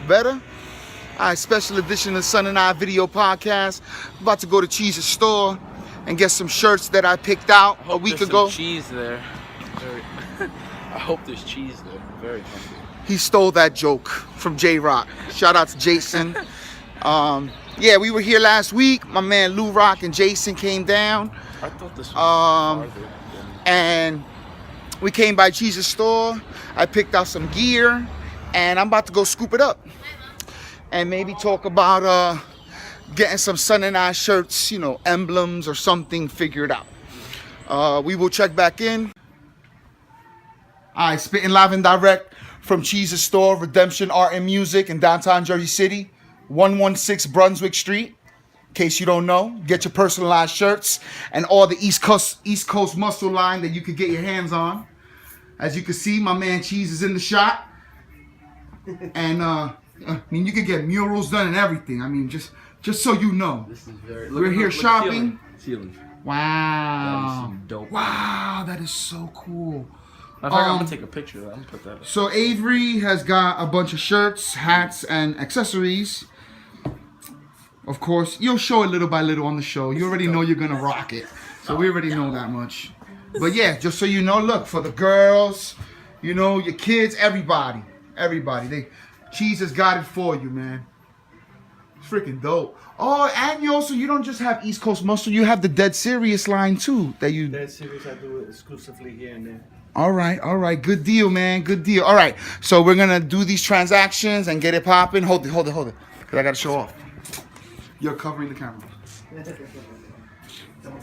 Better? All right, special edition of the Son and I video podcast. I'm about to go to Cheese's store and get some shirts that I picked out a week ago. Some cheese there. I hope there's cheese there. I'm very hungry. He stole that joke from J-Rock. Shout out to Jason. Yeah, we were here last week. My man Lou Rock and Jason came down. I thought this was farther. And we came by Cheese's store. I picked out some gear, and I'm about to go scoop it up. And maybe talk about getting some Son and I shirts, you know, emblems or something figured out. We will check back in. All right, spitting live and direct from Cheese's store, Redemption Art and Music in downtown Jersey City, 116 Brunswick Street. In case you don't know, get your personalized shirts and all the East Coast muscle line that you could get your hands on. As you can see, my man Cheese is in the shot. And I mean, you could get murals done and everything. I mean, just so you know. This is very. We're here shopping. Ceiling. Wow. That is dope. Wow, that is so cool. I'm gonna take a picture of that. I'm gonna put that up. So Avery has got a bunch of shirts, hats, and accessories. Of course, you'll show it little by little on the show. You already know you're gonna rock it. So we already know that much. But yeah, just so you know, look, for the girls, you know, your kids, everybody. Cheese has got it for you, man. It's freaking dope. Oh, and you don't just have East Coast Muscle, you have the Dead Serious line too. Dead Serious, I do it exclusively here and there. All right. Good deal, man. Good deal. All right, so we're gonna do these transactions and get it popping. Hold it, because I gotta show off. You're covering the camera.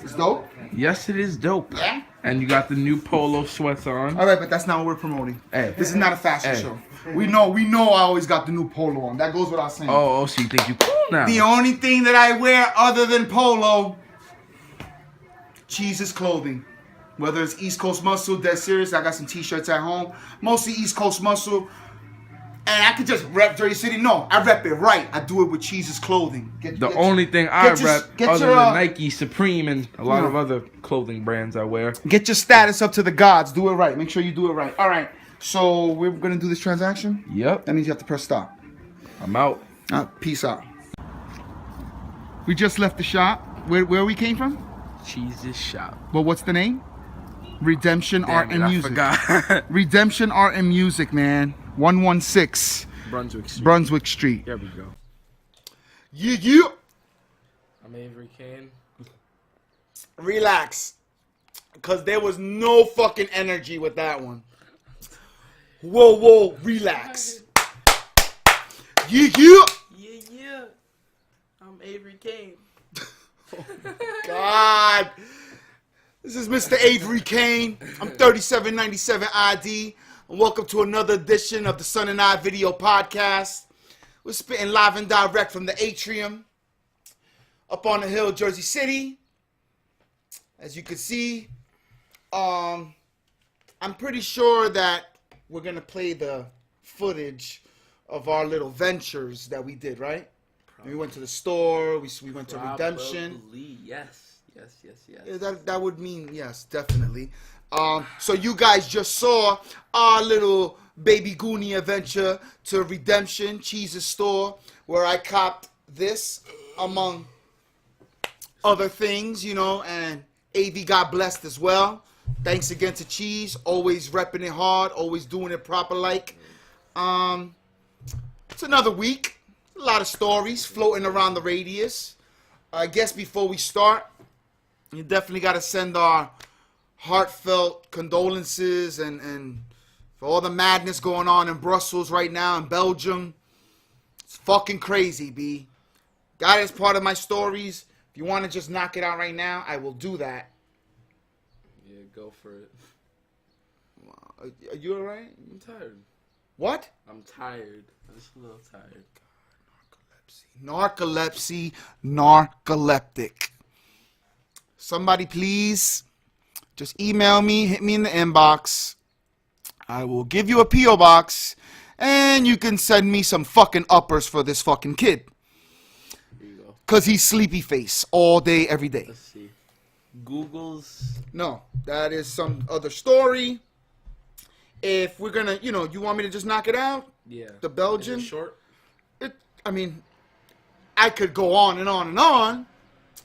It's dope? Yes, it is dope. Yeah? And you got the new polo sweats on. All right, but that's not what we're promoting. Hey. This is not a fashion show. We know I always got the new polo on. That goes without saying. Oh, so you think you cool now? The only thing that I wear other than polo, Cheese's clothing. Whether it's East Coast Muscle, Dead Serious, I got some t-shirts at home. Mostly East Coast Muscle. And I could just rep Jersey City. No, I rep it right. I do it with Cheese's clothing. The only thing I rep other than Nike, Supreme, and a lot of other clothing brands I wear. Get your status up to the gods. Do it right. Make sure you do it right. All right. So we're going to do this transaction? Yep. That means you have to press stop. I'm out. Peace out. We just left the shop. Where we came from? Cheese's shop. Well, what's the name? Redemption Art and Music. I forgot. Redemption Art and Music, man. 116 Brunswick Street. There we go. Yeah. I'm Avery Cain. Relax. Because there was no fucking energy with that one. Whoa, relax. Yeah. I'm Avery Cain. Oh God. This is Mr. Avery Cain. I'm 3797 ID. And welcome to another edition of the Son and I video podcast. We're spitting live and direct from the atrium up on the hill, Jersey City. As you can see, I'm pretty sure that we're going to play the footage of our little ventures that we did, right? We went to the store, we went to Redemption. Yes. Yeah, that would mean yes, definitely. So you guys just saw our little baby Goonie adventure to Redemption, Cheese's store, where I copped this among other things, you know, and AV got blessed as well. Thanks again to Cheese, always repping it hard, always doing it proper like. It's another week, a lot of stories floating around the radius. I guess before we start, you definitely got to send our heartfelt condolences and for all the madness going on in Brussels right now, in Belgium. It's fucking crazy, B. Got it as part of my stories. If you want to just knock it out right now, I will do that. Yeah, go for it. Are you alright? I'm tired. What? I'm tired. I'm just a little tired. Narcoleptic. Somebody please just email me, hit me in the inbox. I will give you a P.O. box and you can send me some fucking uppers for this fucking kid. Here you go. Cause he's sleepy face all day, every day. Let's see. Google's. No, that is some other story. If we're gonna, you want me to just knock it out? Yeah. The Belgian? Is it short? I mean, I could go on and on and on.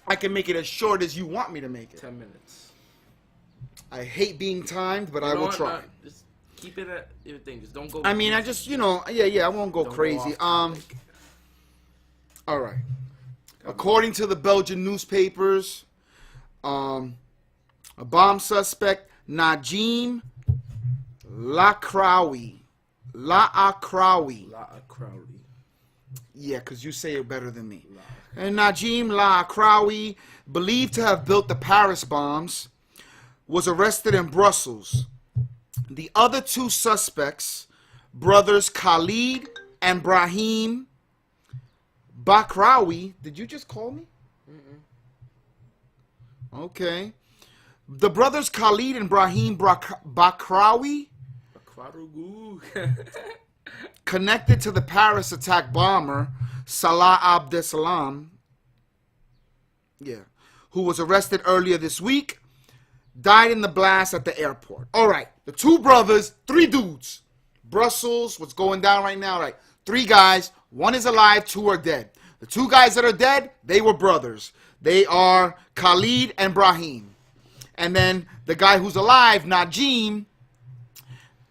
I can make it as short as you want me to make it. 10 minutes. I hate being timed, but I will try. Just keep it at your thing. Just don't go. I mean, I just, I won't go crazy. All right. According to the Belgian newspapers, a bomb suspect, Najim Laakraoui. Yeah, because you say it better than me. And Najim Laakraoui, believed to have built the Paris bombs, was arrested in Brussels. The other two suspects, brothers Khalid and Brahim Bakraoui. Did you just call me? Okay. The brothers Khalid and Brahim Bakraoui, connected to the Paris attack bomber Salah Abdeslam, who was arrested earlier this week, died in the blast at the airport. All right, the two brothers, 3 dudes. Brussels, what's going down right now, right? 3 guys, 1 is alive, 2 are dead. The 2 guys that are dead, they were brothers. They are Khalid and Brahim. And then the guy who's alive, Najim,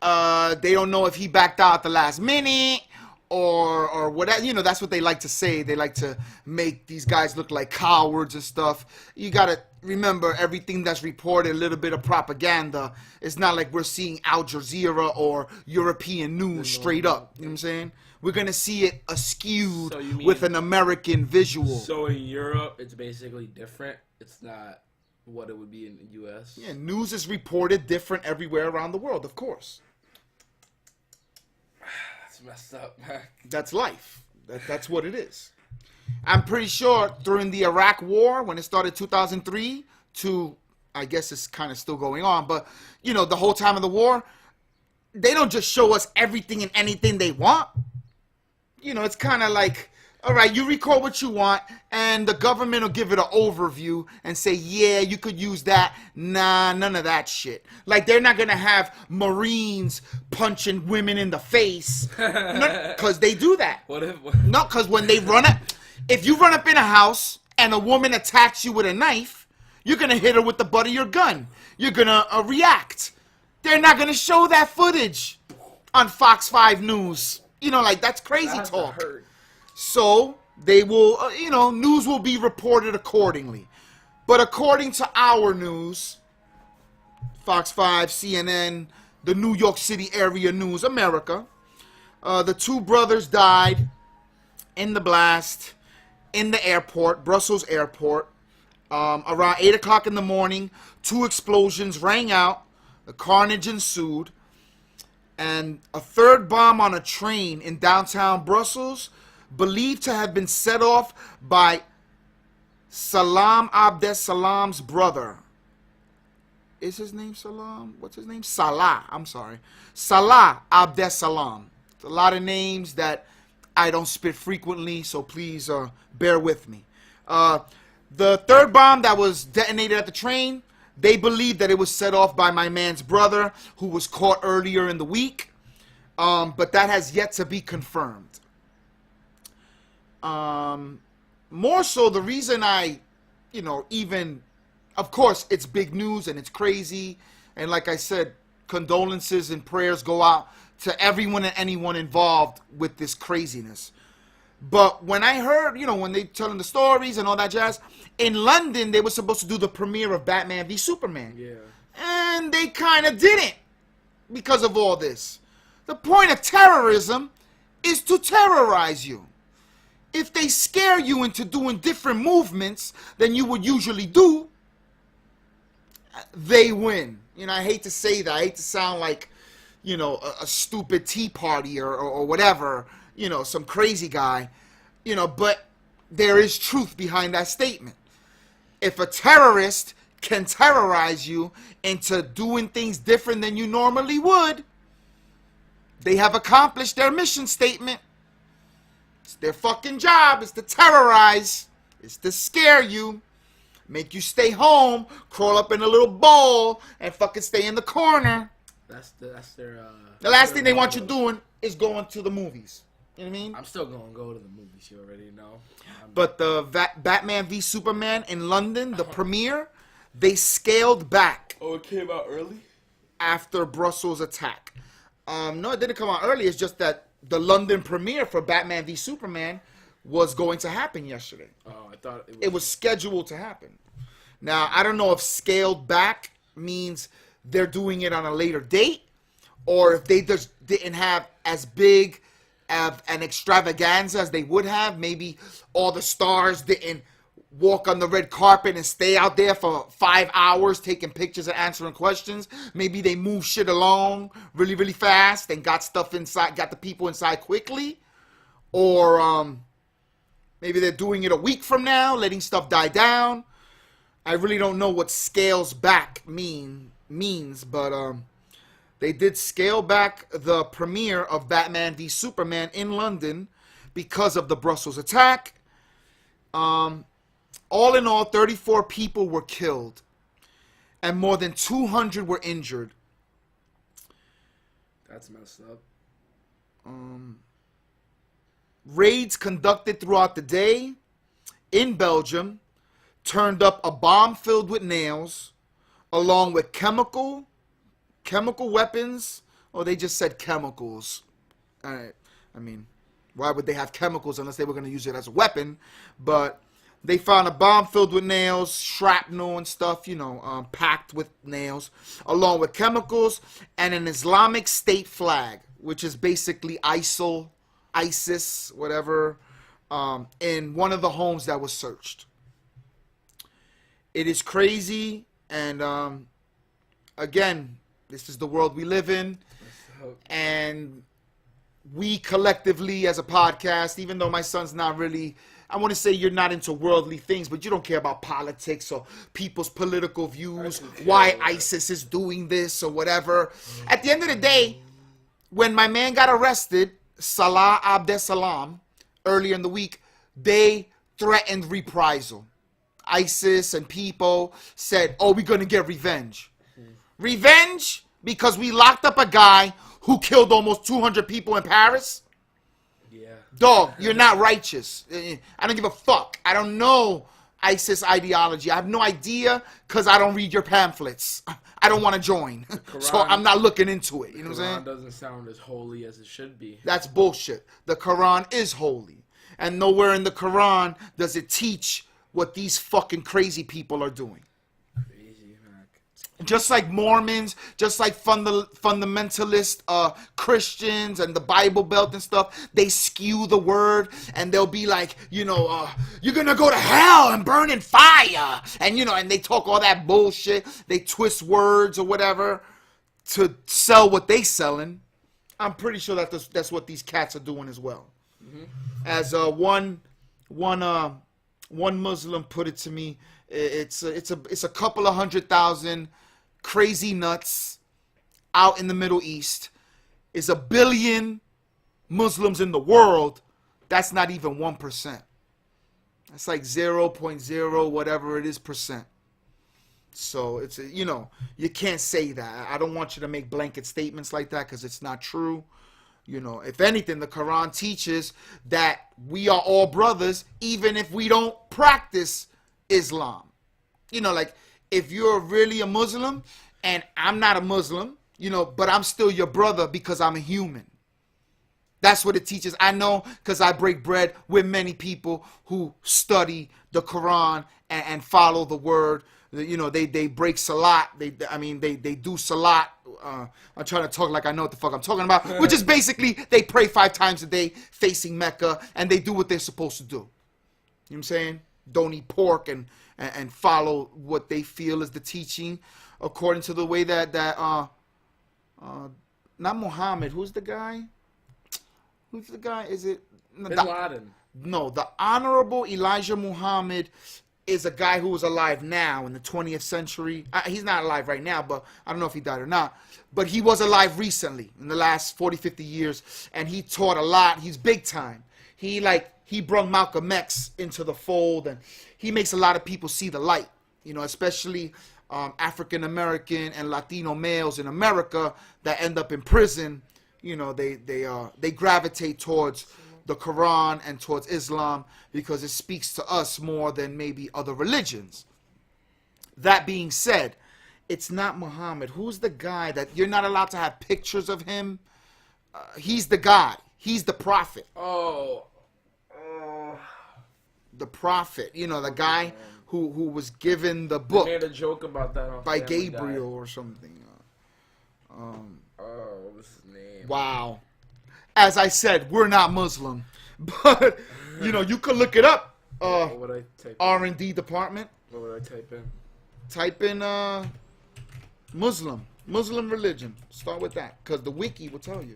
they don't know if he backed out at the last minute or whatever. That's what they like to say. They like to make these guys look like cowards and stuff. You got to remember, everything that's reported, a little bit of propaganda. It's not like we're seeing Al Jazeera or European news straight up. You know what I'm saying? We're going to see it askewed with an American visual. So in Europe, it's basically different. It's not what it would be in the U.S. Yeah, news is reported different everywhere around the world, of course. That's messed up, man. That's life. That's what it is. I'm pretty sure during the Iraq War, when it started 2003 to, I guess it's kind of still going on, but, the whole time of the war, they don't just show us everything and anything they want. It's kind of like, all right, you record what you want, and the government will give it an overview and say, yeah, you could use that. Nah, none of that shit. Like, they're not going to have Marines punching women in the face. Because they do that. No, because when they run up, if you run up in a house and a woman attacks you with a knife, you're going to hit her with the butt of your gun. You're going to react. They're not going to show that footage on Fox 5 News. That's crazy talk. So they will, news will be reported accordingly. But according to our news, Fox 5, CNN, the New York City area news, America, the 2 brothers died in the blast in the airport, Brussels airport. Around 8 o'clock in the morning, 2 explosions rang out. The carnage ensued. And a 3rd bomb on a train in downtown Brussels, believed to have been set off by Salam Abdesalam's brother. Is his name Salam? What's his name? Salah. I'm sorry. Salah Abdesalam. A lot of names that I don't spit frequently, so please bear with me. The 3rd bomb that was detonated at the train, they believe that it was set off by my man's brother, who was caught earlier in the week. But that has yet to be confirmed. More so, the reason I, even, of course, it's big news and it's crazy. And like I said, condolences and prayers go out to everyone and anyone involved with this craziness. But when I heard, when they telling the stories and all that jazz, in London, they were supposed to do the premiere of Batman v Superman. Yeah. And they kind of didn't because of all this. The point of terrorism is to terrorize you. If they scare you into doing different movements than you would usually do, they win. I hate to say that. I hate to sound like, a stupid tea party or whatever, some crazy guy, but there is truth behind that statement. If a terrorist can terrorize you into doing things different than you normally would, they have accomplished their mission statement. It's their fucking job. It's to terrorize. It's to scare you. Make you stay home, crawl up in a little ball, and fucking stay in the corner. That's their. The last thing they want you doing is going to the movies. You know what I mean? I'm still gonna go to the movies. You already know. But the Batman v Superman in London, the premiere, they scaled back. Oh, it came out early? After Brussels attack. No, it didn't come out early. It's just that the London premiere for Batman v Superman was going to happen yesterday. Oh, I thought it was scheduled to happen. Now, I don't know if scaled back means they're doing it on a later date, or if they just didn't have as big an extravaganza as they would have. Maybe all the stars didn't walk on the red carpet and stay out there for 5 hours taking pictures and answering questions. Maybe they moved shit along really, really fast and got stuff inside, got the people inside quickly. Or maybe they're doing it a week from now, letting stuff die down. I really don't know what scales back means, but they did scale back the premiere of Batman v Superman in London because of the Brussels attack. All in all, 34 people were killed and more than 200 were injured. That's messed up. Raids conducted throughout the day in Belgium turned up a bomb filled with nails along with chemical weapons. Or they just said chemicals. All right. I mean, why would they have chemicals unless they were going to use it as a weapon? But they found a bomb filled with nails, shrapnel and stuff, packed with nails, along with chemicals and an Islamic State flag, which is basically ISIS, whatever, in one of the homes that was searched. It is crazy, and again, this is the world we live in, and we collectively as a podcast, even though my son's not really, I want to say you're not into worldly things, but you don't care about politics or people's political views, why ISIS is doing this or whatever. At the end of the day, when my man got arrested, Salah Abdeslam, earlier in the week, they threatened reprisal. ISIS and people said, oh, we're going to get revenge. Revenge because we locked up a guy who killed almost 200 people in Paris? Yeah. Dog, you're not righteous. I don't give a fuck. I don't know ISIS ideology. I have no idea because I don't read your pamphlets. I don't want to join. So I'm not looking into it. You know what I'm saying? The Quran doesn't sound as holy as it should be. That's bullshit. The Quran is holy. And nowhere in the Quran does it teach what these fucking crazy people are doing. Just like Mormons, just like fundamentalist Christians and the Bible Belt and stuff, they skew the word and they'll be like, you're gonna go to hell and burn in fire, and and they talk all that bullshit. They twist words or whatever to sell what they selling. I'm pretty sure that that's what these cats are doing as well. Mm-hmm. As one Muslim put it to me, it's a couple of 100,000 crazy nuts out in the Middle East. Is 1 billion Muslims in the world. That's not even 1%. That's like 0.0 whatever it is percent. So it's you can't say that. I don't want you to make blanket statements like that because it's not true. If anything, the Quran teaches that we are all brothers even if we don't practice Islam. Like if you're really a Muslim and I'm not a Muslim, but I'm still your brother because I'm a human. That's what it teaches. I know because I break bread with many people who study the Quran and follow the word. They break salat. They do salat. I'm trying to talk like I know what the fuck I'm talking about, which is basically they pray 5 times a day facing Mecca and they do what they're supposed to do. You know what I'm saying? Don't eat pork and follow what they feel is the teaching according to the way that not Muhammad. Who's the guy? Is it Bin Laden? No, the Honorable Elijah Muhammad is a guy who was alive now in the 20th century. He's not alive right now, but I don't know if he died or not. But he was alive recently in the last 40, 50 years, and he taught a lot. He's big time. He brought Malcolm X into the fold, and he makes a lot of people see the light, especially African American and Latino males in America that end up in prison. They gravitate towards the Quran and towards Islam because it speaks to us more than maybe other religions. That being said, it's not Muhammad. Who's the guy that you're not allowed to have pictures of him? He's the God. He's the prophet. The prophet. You know, the guy who was given the book. I made a joke about that by Gabriel or something. What was his name? Wow. As I said, we're not Muslim. But, you know, you could look it up. What would I type R&D department. What would I type in? Type in Muslim religion. Start with that, because the wiki will tell you.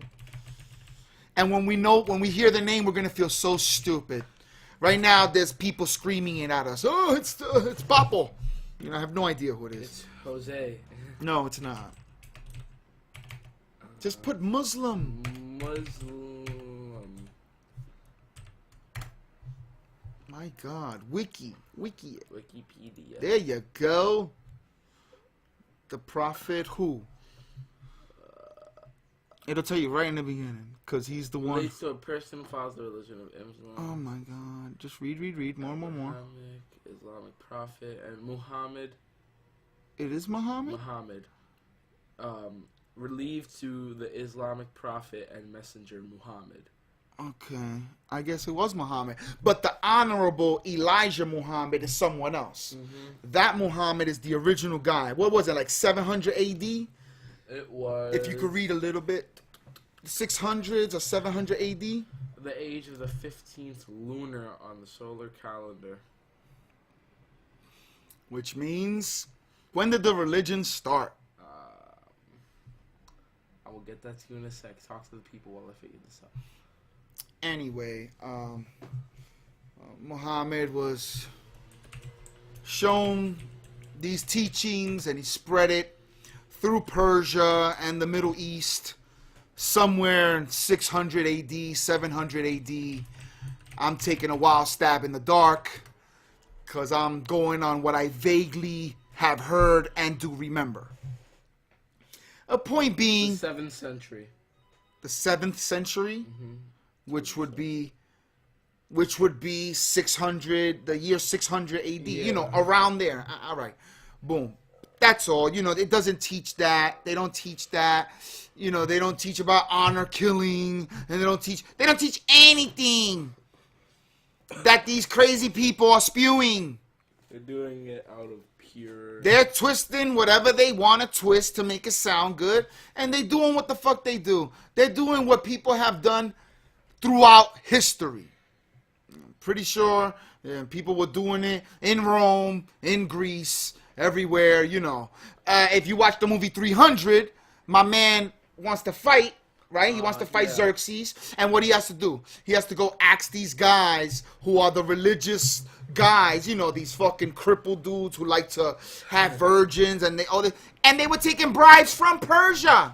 And when we hear the name, we're gonna feel so stupid. Right now, there's people screaming it at us. Oh, it's Papo. You know, I have no idea who it is. It's Jose. No, it's not. Just put Muslim. My God, wiki. Wikipedia. There you go. The prophet who? It'll tell you right in the beginning, because he's the one. Relates to a person who follows the religion of Islam. Oh my God! Just read. More. Islamic prophet and Muhammad. It is Muhammad. Relieved to the Islamic prophet and messenger Muhammad. Okay, I guess it was Muhammad. But the honorable Elijah Muhammad is someone else. Mm-hmm. That Muhammad is the original guy. What was it, like 700 A.D.? It was. If you could read a little bit, 600s or 700 A.D.? The age of the 15th lunar on the solar calendar. Which means, when did the religion start? I will get that to you in a sec. Talk to the people while I figure this out. Anyway, Muhammad was shown these teachings and he spread it through Persia and the Middle East somewhere in 600 AD, 700 AD. I'm taking a wild stab in the dark because I'm going on what I vaguely have heard and do remember. A point being... The 7th century. The 7th century? Mm-hmm. Which would be 600, the year 600 AD, yeah. You know, around there. All right. Boom. That's all. You know, it doesn't teach that. They don't teach that. You know, they don't teach about honor killing. And they don't teach anything that these crazy people are spewing. They're doing it out of pure... They're twisting whatever they want to twist to make it sound good. And they're doing what the fuck they do. They're doing what people have done throughout history. I'm pretty sure people were doing it in Rome, in Greece, everywhere, you know. If you watch the movie 300, my man wants to fight, right? He wants to fight Xerxes. And what he has to do? He has to go ask these guys who are the religious guys, you know, these fucking crippled dudes who like to have virgins and they were taking bribes from Persia.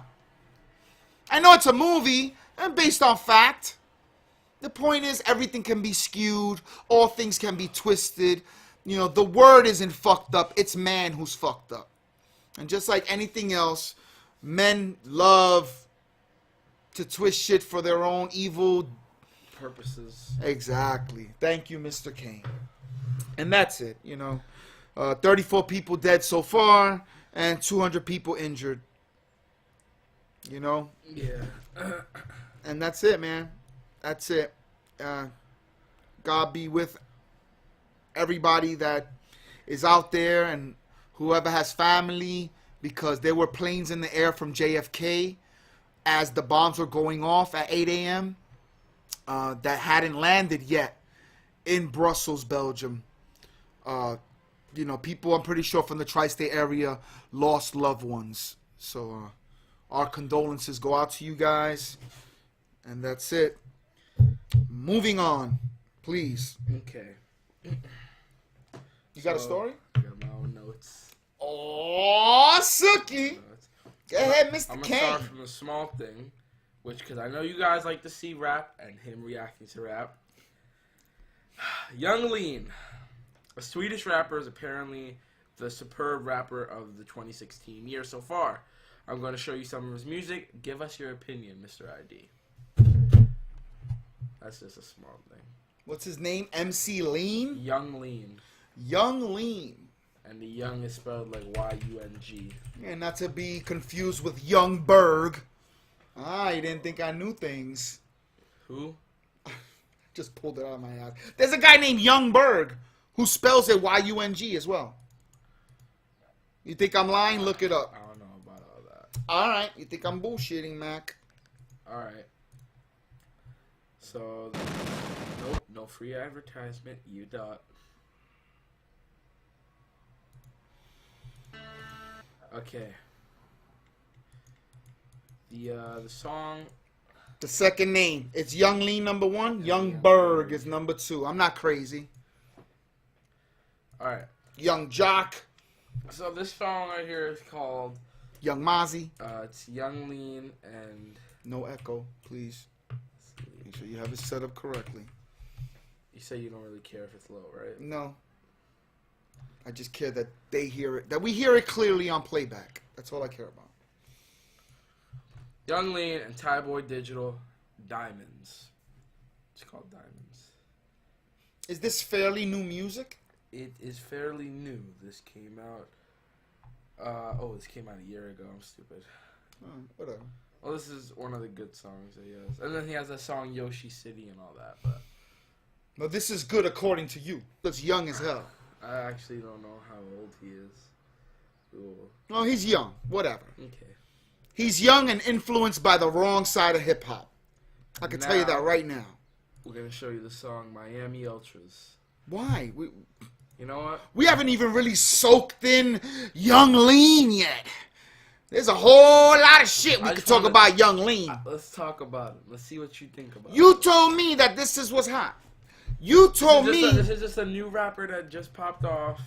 I know it's a movie and based on fact. The point is, everything can be skewed. All things can be twisted. You know, the word isn't fucked up. It's man who's fucked up. And just like anything else, men love to twist shit for their own evil purposes. Exactly. Thank you, Mr. Cain. And that's it, you know. 34 people dead so far and 200 people injured. You know? Yeah. And that's it, man. That's it. God be with everybody that is out there and whoever has family, because there were planes in the air from JFK as the bombs were going off at 8 a.m. That hadn't landed yet in Brussels, Belgium. You know, people, I'm pretty sure, from the tri-state area lost loved ones. So our condolences go out to you guys. And that's it. Moving on, please. Okay. You got a story? I got my own notes. Oh, Suki. Go ahead, Mr. I'm going Cain. to start from the small thing, which, because I know you guys like to see rap and him reacting to rap. Young Lean, a Swedish rapper, is apparently the superb rapper of the 2016 year so far. I'm going to show you some of his music. Give us your opinion, Mr. I.D. That's just a small thing. What's his name? MC Lean? Young Lean. Young Lean. And the young is spelled like Y-U-N-G. Yeah, not to be confused with Young Berg. Ah, you didn't think I knew things. Who? Just pulled it out of my ass. There's a guy named Young Berg who spells it Y-U-N-G as well. You think I'm lying? Look it up. I don't know about all that. All right. You think I'm bullshitting, Mac? All right. So, nope, no free advertisement. You dot. Okay. The song. The second name. It's Young Lean number 1. Young Berg is number 2. I'm not crazy. All right. Young Jock. So this song right here is called. Young Mozzie. It's Young Lean and. No echo, please. Make sure you have it set up correctly. You say you don't really care if it's low, right? No. I just care that they hear it, that we hear it clearly on playback. That's all I care about. Young Lean and Thai Boy Digital, Diamonds. It's called Diamonds. Is this fairly new music? It is fairly new. This came out. This came out a year ago. I'm stupid. Whatever. Well, this is one of the good songs that he has. And then he has that song Yoshi City and all that. But No, this is good according to you. Looks young as hell. I actually don't know how old he is. Ooh. No, he's young. Whatever. Okay. He's young and influenced by the wrong side of hip hop. I can tell you that right now. We're gonna show you the song Miami Ultras. Why? You know what? We haven't even really soaked in Young Lean yet. There's a whole lot of shit we could talk about Young Lean. Let's talk about it. Let's see what you think about it. You told me that this is what's hot. You told me. This is just a new rapper that just popped off.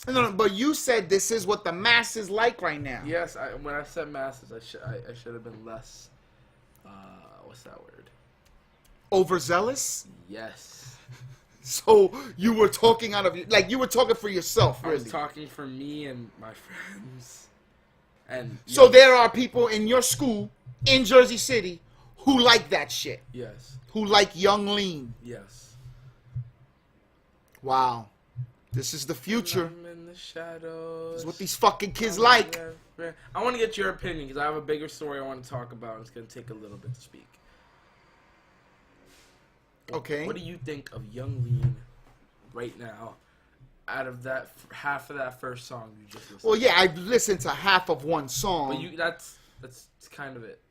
No, but you said this is what the masses like right now. Yes, when I said masses, I should have been less. What's that word? Overzealous? Yes. So you were talking out of you were talking for yourself, really. I was talking for me and my friends. And so there are people in your school in Jersey City who like that shit. Yes. Who like Young Lean. Yes. Wow. This is the future. I'm in the shadows. This is what these fucking kids like. I want to get your opinion because I have a bigger story I want to talk about. And it's going to take a little bit to speak. Okay. What do you think of Young Lean right now? Out of that half of that first song you just listened. Well, yeah, I've listened to half of one song. But that's kind of it.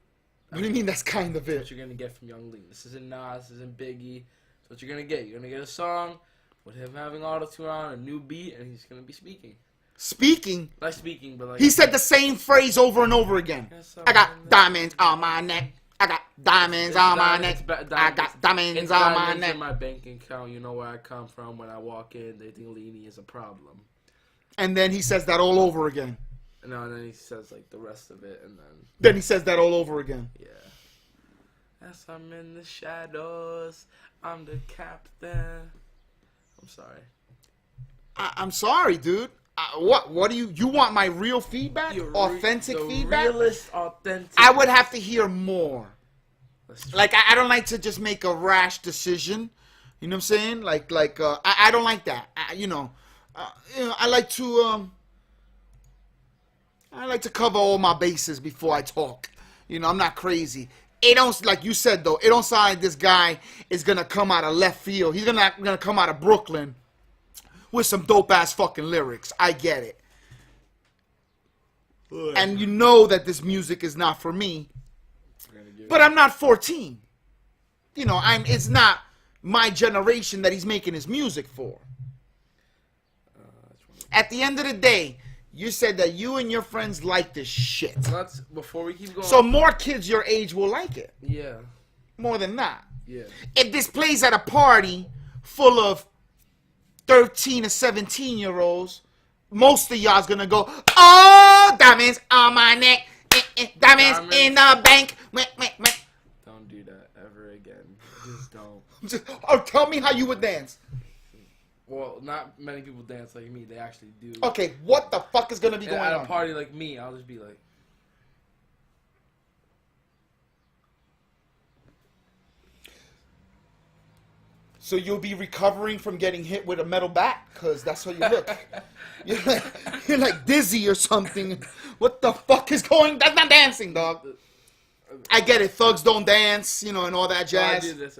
What do you mean that's kind of That's it? what you're gonna get from Young Lean. This isn't Nas, this isn't Biggie. That's what you're gonna get. You're gonna get a song with him having auto-tune on, a new beat, and he's gonna be speaking. Speaking? Not speaking, but like He said the same phrase over and over again. I got diamonds on my neck. I got diamonds on my neck. I got diamonds on my neck. In my bank account, you know where I come from. When I walk in, they think Leany is a problem. And then he says that all over again. No, and then he says like the rest of it, and then he says that all over again. Yeah. As I'm in the shadows, I'm the captain. I'm sorry. I'm sorry, dude. What do you want? My real feedback? Authentic feedback? Realist, authentic. I would have to hear more. Like I don't like to just make a rash decision. You know what I'm saying? I don't like that. I like to cover all my bases before I talk. I'm not crazy. It don't, like you said though, it don't sound like this guy is gonna come out of left field. He's gonna come out of Brooklyn with some dope ass fucking lyrics. I get it. And you know that this music is not for me. But I'm not 14. It's not my generation that he's making his music for. At the end of the day, you said that you and your friends like this shit. Before we keep going. So more kids your age will like it. Yeah. More than that. Yeah. If this plays at a party full of 13 to 17-year-olds, most of y'all's gonna go, oh, diamonds on my neck, diamonds in the bank. Don't do that ever again. Just don't. Tell me how you would dance. Well, not many people dance like me. They actually do. Okay, what the fuck is gonna be going on? At a party like me, I'll just be like. So you'll be recovering from getting hit with a metal bat? Because that's how you look. You're like dizzy or something. What the fuck is going... That's not dancing, dog. I get it. Thugs don't dance, you know, and all that jazz. I do this.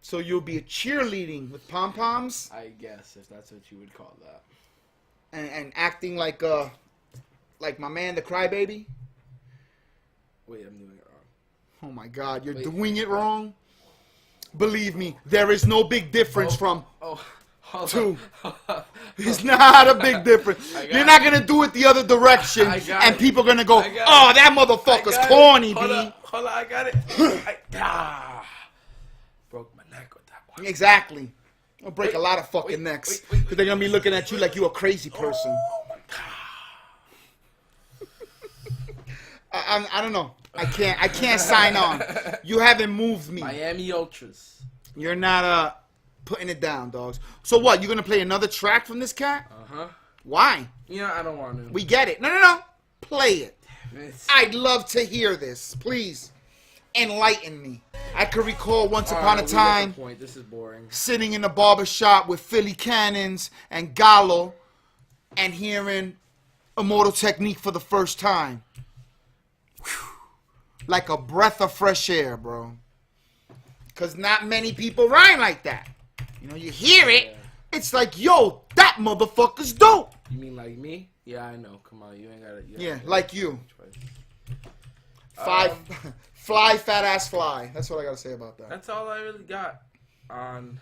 So you'll be cheerleading with pom-poms? I guess, if that's what you would call that. And acting like my man, the crybaby? Wait, I'm doing it wrong. Oh my God, you're Wait. doing it wrong? Believe me, there is no big difference from two. It's not a big difference. You're not going to do it the other direction, and people are going to go, oh, that motherfucker's corny, B. Hold on, I got it. Broke my neck with that one. Exactly. I'll break a lot of fucking necks, because they're going to be looking at you like you're a crazy person. Oh my God. I don't know. I can't sign on. You haven't moved me. Miami Ultras. You're not putting it down, dogs. So what? You're gonna play another track from this cat? Why? You know, I don't want to. We get it. No. Play it. It's... I'd love to hear this. Please enlighten me. I could recall once upon a time This is boring. sitting in the barber shop with Philly Cannons and Gallo and hearing Immortal Technique for the first time. Whew. Like a breath of fresh air, bro. Because not many people rhyme like that. You know, you hear it, it's like, yo, that motherfucker's dope. You mean like me? Yeah, I know. Come on, you ain't got it. Yeah, like you. Fly, fat ass fly. That's what I got to say about that. That's all I really got on...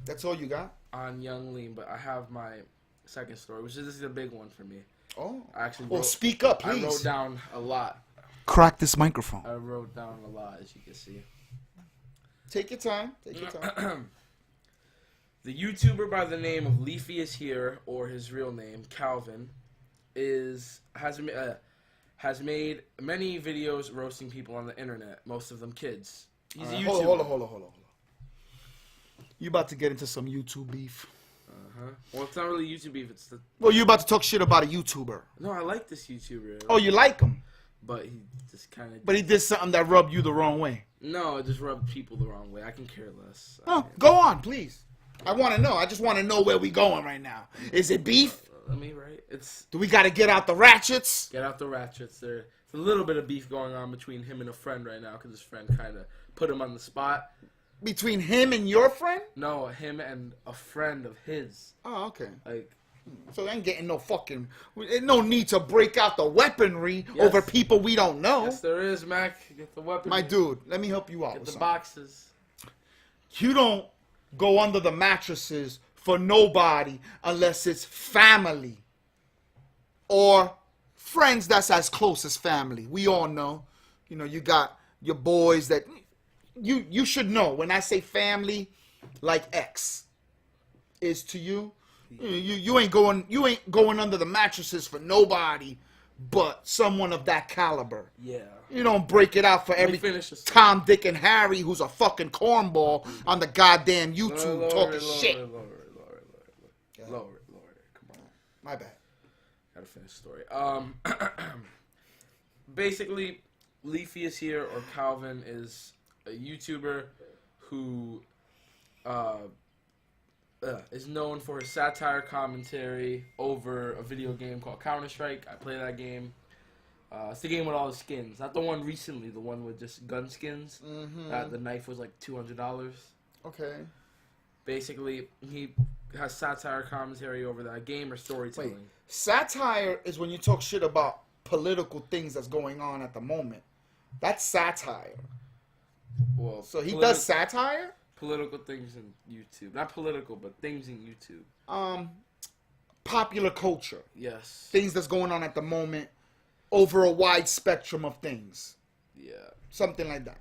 That's all you got? On Young Lean, but I have my second story, which is this is a big one for me. Oh. I actually Well, speak up, I please. wrote down a lot. Crack this microphone. I wrote down a lot, as you can see. Take your time. Take your time. The YouTuber by the name of Leafy is Here, or his real name, Calvin, has made many videos roasting people on the internet, most of them kids. He's a YouTuber. Hold on. You about to get into some YouTube beef. Well, it's not really YouTube beef. It's the... Well, you about to talk shit about a YouTuber. No, I like this YouTuber. Oh, you like him? But he just kind of... But he did something that rubbed you the wrong way. No, it just rubbed people the wrong way. I can care less. Oh, go on, please. I want to know. I just want to know where we going right now. Is it beef? Let me write. It's... Do we got to get out the ratchets? Get out the ratchets. There's a little bit of beef going on between him and a friend right now because his friend kind of put him on the spot. Between him and your friend? No, him and a friend of his. Oh, okay. Like... So I ain't getting no fucking... No need to break out the weaponry over people we don't know. Yes, there is, Mac. Get the weapon. My dude, let me help you out. Get the something. boxes. You don't go under the mattresses for nobody unless it's family. Or friends that's as close as family. We all know. You know, you got your boys that... You should know. When I say family, like X is to you... You ain't going under the mattresses for nobody but someone of that caliber. Yeah. You don't break it out for every Tom, Dick, and Harry who's a fucking cornball on the goddamn YouTube talking shit. Lower it. Come on. My bad. Gotta finish the story. Basically, Leafy is Here, or Calvin, is a YouTuber who is known for his satire commentary over a video game called Counter-Strike. I play that game. It's the game with all the skins. Not the one recently, the one with just gun skins. Mm-hmm. The knife was like $200. Okay. Basically, he has satire commentary over that game or storytelling. Wait, satire is when you talk shit about political things that's going on at the moment. That's satire. Well, so he does satire? Political things in YouTube. Not political, but things in YouTube. Popular culture. Yes. Things that's going on at the moment over a wide spectrum of things. Yeah. Something like that.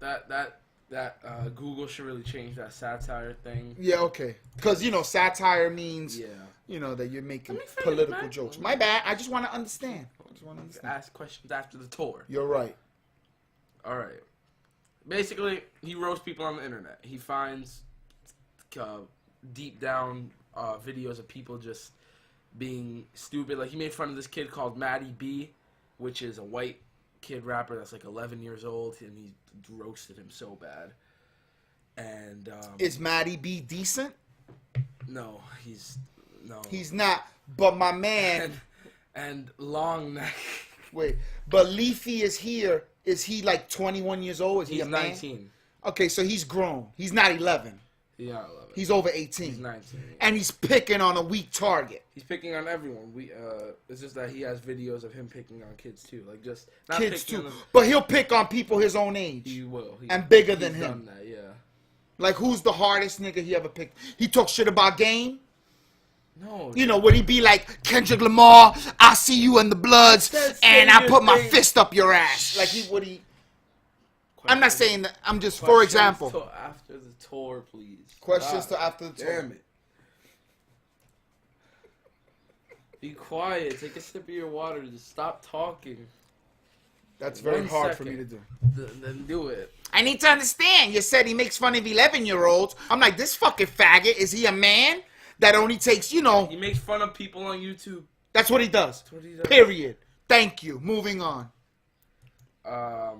That Google should really change that satire thing. Yeah, okay. Because, you know, satire means, yeah, you know, that you're making political jokes. My bad. I just want to understand. Ask questions after the tour. You're right. All right. Basically, he roasts people on the internet. He finds deep down videos of people just being stupid. Like, he made fun of this kid called Maddie B, which is a white kid rapper that's like 11 years old, and he roasted him so bad. And Is Matty B decent? no, no. He's not. But my man. And long neck. Wait, but Leafy is here. Is he like 21 years old? Is he He's a man? 19. Okay, so he's grown. He's not 11. He's not 11. He's over 18. He's 19. And he's picking on a weak target. He's picking on everyone. It's just that he has videos of him picking on kids too, like just not Kids picking too. on them. But he'll pick on people his own age. He will. And bigger than he's him. Done that, yeah. Like, who's the hardest nigga he ever picked? He talk shit about Game? No. You know, would he be like, Kendrick Lamar, I see you in the Bloods, and I put my fist up your ass. Like, would he... I'm not saying that. I'm just, for example. Till after the tour, please. Questions till after the tour. Damn it. Be quiet. Take a sip of your water. Just stop talking. That's very 1 hard for second. me to do. Then do it. I need to understand. You said he makes fun of 11-year-olds. I'm like, this fucking faggot, is he a man that only takes, He makes fun of people on YouTube. That's what he does. That's what he does. Period. Thank you. Moving on. Yeah.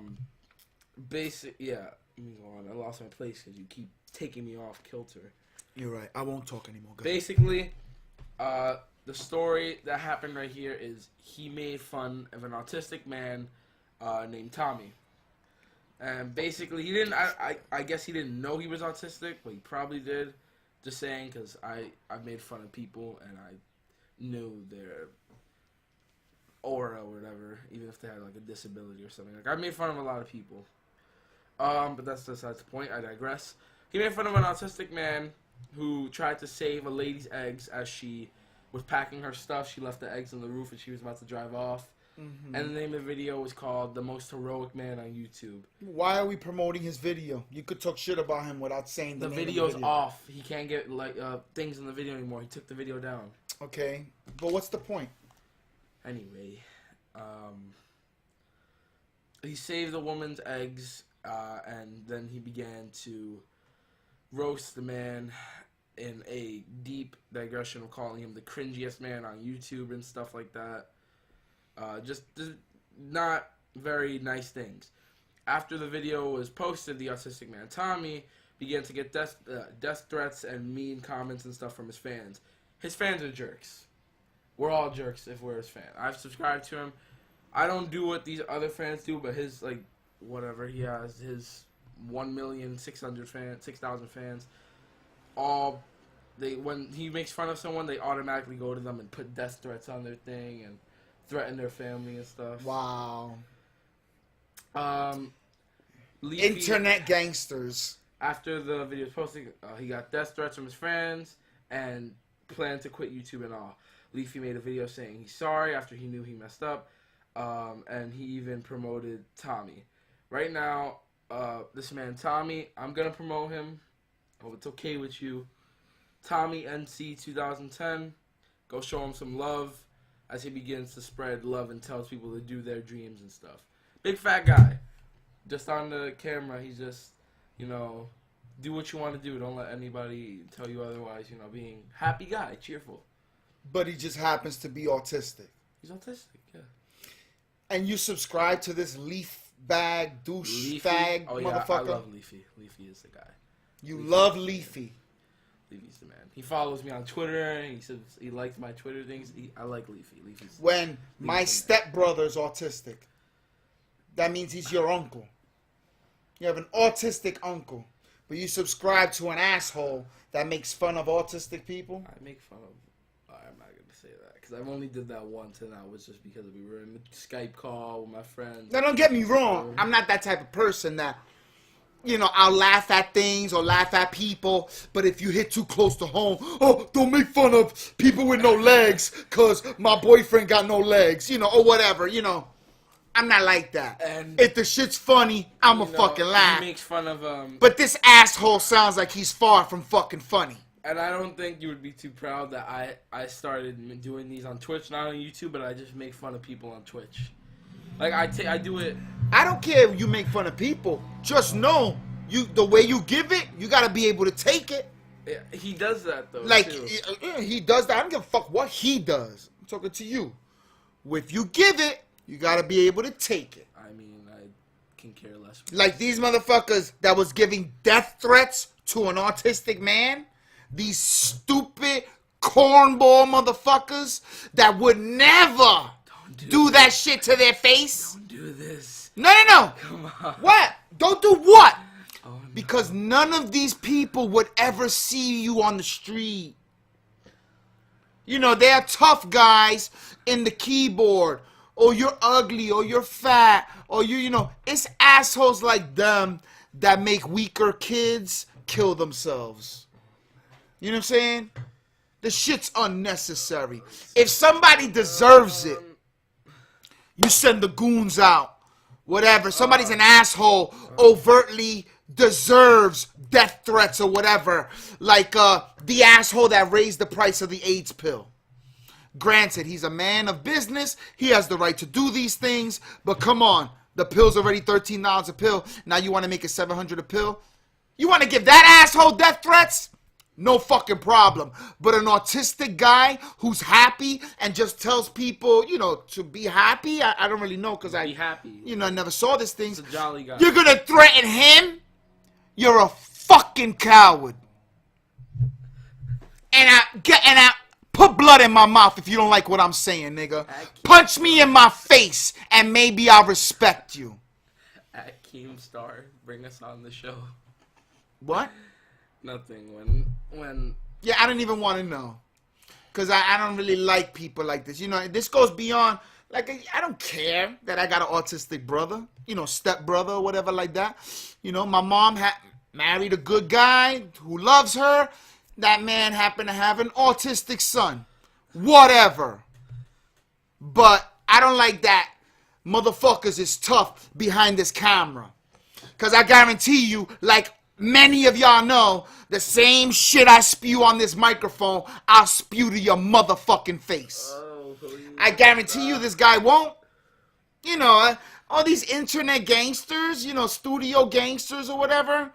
Moving on. I lost my place because you keep taking me off kilter. You're right. I won't talk anymore. Go ahead. Basically, the story that happened right here is he made fun of an autistic man named Tommy. And basically, he didn't. I guess he didn't know he was autistic, but he probably did. Just saying, because I made fun of people and I knew their aura or whatever, even if they had like a disability or something. Like I made fun of a lot of people. But that's besides the point. I digress. He made fun of an autistic man who tried to save a lady's eggs as she was packing her stuff. She left the eggs on the roof and she was about to drive off. Mm-hmm. And the name of the video was called "The Most Heroic Man on YouTube." Why are we promoting his video? You could talk shit about him without saying the name video's of the video. off. He can't get like things in the video anymore. He took the video down. Okay, but what's the point? Anyway, he saved the woman's eggs, and then he began to roast the man in a deep digression of calling him the cringiest man on YouTube and stuff like that. Just not very nice things. After the video was posted, the autistic man Tommy began to get death threats and mean comments and stuff from his fans. His fans are jerks. We're all jerks if we're his fan. I've subscribed to him. I don't do what these other fans do, but his whatever he has, his 1,600,000 fans, when he makes fun of someone, they automatically go to them and put death threats on their thing and threaten their family and stuff. Wow. Leafy, Internet gangsters. after the video was posted, he got death threats from his fans and planned to quit YouTube and all. Leafy made a video saying he's sorry after he knew he messed up, and he even promoted Tommy. Right now, this man Tommy, I'm going to promote him. I hope it's okay with you. Tommy NC 2010. Go show him some love as he begins to spread love and tells people to do their dreams and stuff. Big fat guy. Just on the camera, he's just, do what you want to do. Don't let anybody tell you otherwise. Being happy guy, cheerful. But he just happens to be autistic. He's autistic, yeah. And you subscribe to this leaf bag, douchebag motherfucker? I love Leafy. Leafy is the guy. You love Leafy. Leafy's the man. He follows me on Twitter. He says he likes my Twitter things. I like Leafy. Leafy's When my stepbrother's autistic, that means he's your uncle. You have an autistic uncle, but you subscribe to an asshole that makes fun of autistic people? I make fun of... I'm not going to say that, because I've only did that once, and that was just because we were in a Skype call with my friends. Now, don't get me wrong. I'm not that type of person that, I'll laugh at things or laugh at people, but if you hit too close to home, don't make fun of people with no legs, because my boyfriend got no legs, or whatever, I'm not like that. And if the shit's funny, I'ma fucking laugh. He makes fun of But this asshole sounds like he's far from fucking funny. And I don't think you would be too proud that I started doing these on Twitch, not on YouTube, but I just make fun of people on Twitch. Like I do it. I don't care if you make fun of people. Just know the way you give it, you gotta be able to take it. Yeah, he does that though. Like too. he does that. I don't give a fuck what he does. I'm talking to you. If you give it, you gotta be able to take it. I mean, can care less. Like these motherfuckers that was giving death threats to an autistic man. These stupid cornball motherfuckers that would never do that shit to their face. Don't do this. No. Come on. What? Don't do what? Oh, no. Because none of these people would ever see you on the street. You know, they're tough guys in the keyboard. Or you're ugly, or you're fat, or you know, it's assholes like them that make weaker kids kill themselves. You know what I'm saying? The shit's unnecessary. If somebody deserves it, you send the goons out. Whatever. Somebody's an asshole, overtly deserves death threats or whatever. Like the asshole that raised the price of the AIDS pill. Granted, he's a man of business. He has the right to do these things. But come on. The pill's already $13 a pill. Now you want to make it $700 a pill? You want to give that asshole death threats? No fucking problem. But an autistic guy who's happy and just tells people, you know, to be happy? I don't really know because Be happy. you know, I never saw this thing. He's a jolly guy. You're going to threaten him? You're a fucking coward. And I put blood in my mouth if you don't like what I'm saying, nigga. Punch me in my face and maybe I'll respect you. At Keemstar, bring us on the show. What? Nothing. When Yeah, I don't even want to know. Because I don't really like people like this. You know, this goes beyond, like, I don't care that I got an autistic brother. You know, step brother or whatever like that. You know, my mom married a good guy who loves her. That man happened to have an autistic son. Whatever. But I don't like that motherfuckers is tough behind this camera. Because I guarantee you, like many of y'all know, the same shit I spew on this microphone, I'll spew to your motherfucking face. I guarantee you this guy won't. You know, all these internet gangsters, you know, studio gangsters or whatever.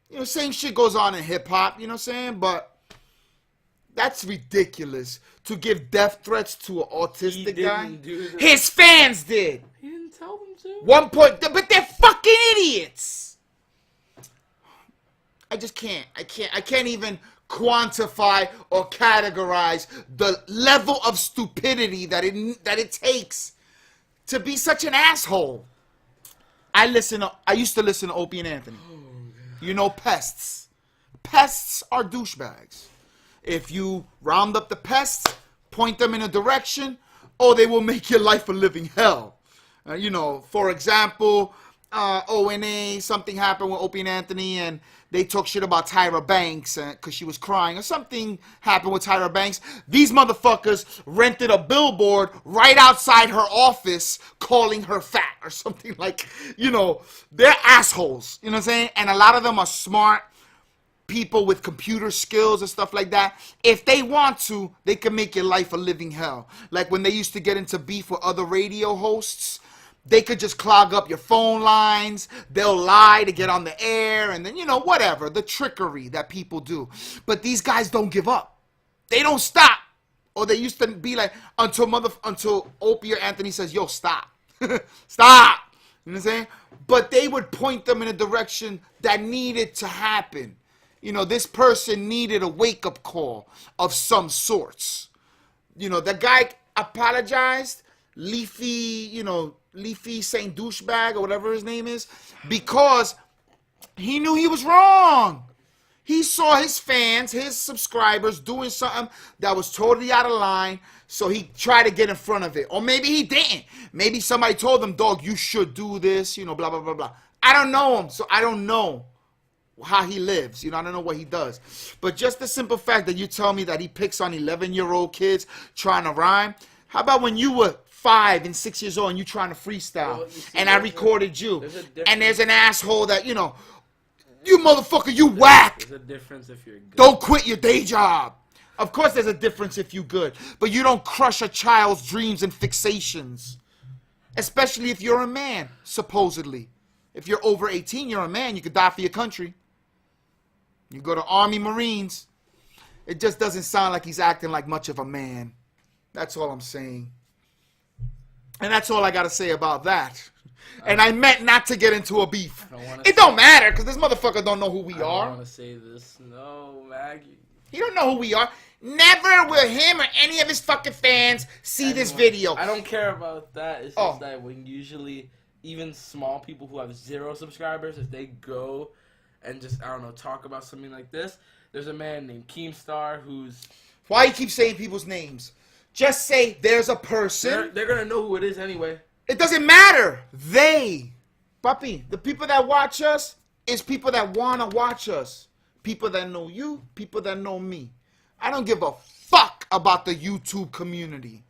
You know, same shit goes on in hip-hop, you know what I'm saying? But that's ridiculous to give death threats to an autistic guy. His fans did. he didn't tell them to. But they're fucking idiots. I just can't. I can't even quantify or categorize the level of stupidity that it takes to be such an asshole. I used to listen to Opie and Anthony. You know, pests. Pests are douchebags. If you round up the pests, point them in a direction, or they will make your life a living hell. You know, for example, ONA, something happened with Opie and Anthony, and they talk shit about Tyra Banks because she was crying, or something happened with Tyra Banks. These motherfuckers rented a billboard right outside her office calling her fat or something like, you know, they're assholes. You know what I'm saying? And a lot of them are smart people with computer skills and stuff like that. If they want to, they can make your life a living hell. Like when they used to get into beef with other radio hosts, they could just clog up your phone lines. They'll lie to get on the air, and then, you know, whatever, the trickery that people do. But these guys don't give up. They don't stop. Or they used to be like, until Opie or Anthony says, yo, stop. Stop. You know what I'm saying? But they would point them in a direction that needed to happen. You know, this person needed a wake-up call of some sorts. You know, the guy apologized, Leafy Saint Douchebag or whatever his name is, because he knew he was wrong. He saw his fans, his subscribers doing something that was totally out of line, so he tried to get in front of it. Or maybe he didn't. Maybe somebody told him, dog, you should do this, you know, blah, blah, blah, blah. I don't know him, so I don't know how he lives. You know, I don't know what he does. But just the simple fact that you tell me that he picks on 11-year-old kids trying to rhyme, how about when you were 5 and 6 years old and you trying to freestyle, well, and I recorded you, and there's an asshole that, you know, you motherfucker, you whack. There's a difference if you're good. Don't quit your day job. Of course there's a difference if you're good, but you don't crush a child's dreams and fixations, especially if you're a man, supposedly. If you're over 18, you're a man, you could die for your country. You go to Army, Marines. It just doesn't sound like he's acting like much of a man. That's all I'm saying. And that's all I got to say about that. And I meant not to get into a beef. don't It don't matter, because this motherfucker don't know who we I don't are. want to say this. No, Maggie. He don't know who we are. Never will him or any of his fucking fans see this video. I don't care about that. It's just that when usually even small people who have 0 subscribers, if they go and just, I don't know, talk about something like this, there's a man named Keemstar who's... Why you keep saying people's names? Just say there's a person. They're going to know who it is anyway. It doesn't matter. Papi, the people that watch us is people that want to watch us. People that know you, people that know me. I don't give a fuck about the YouTube community.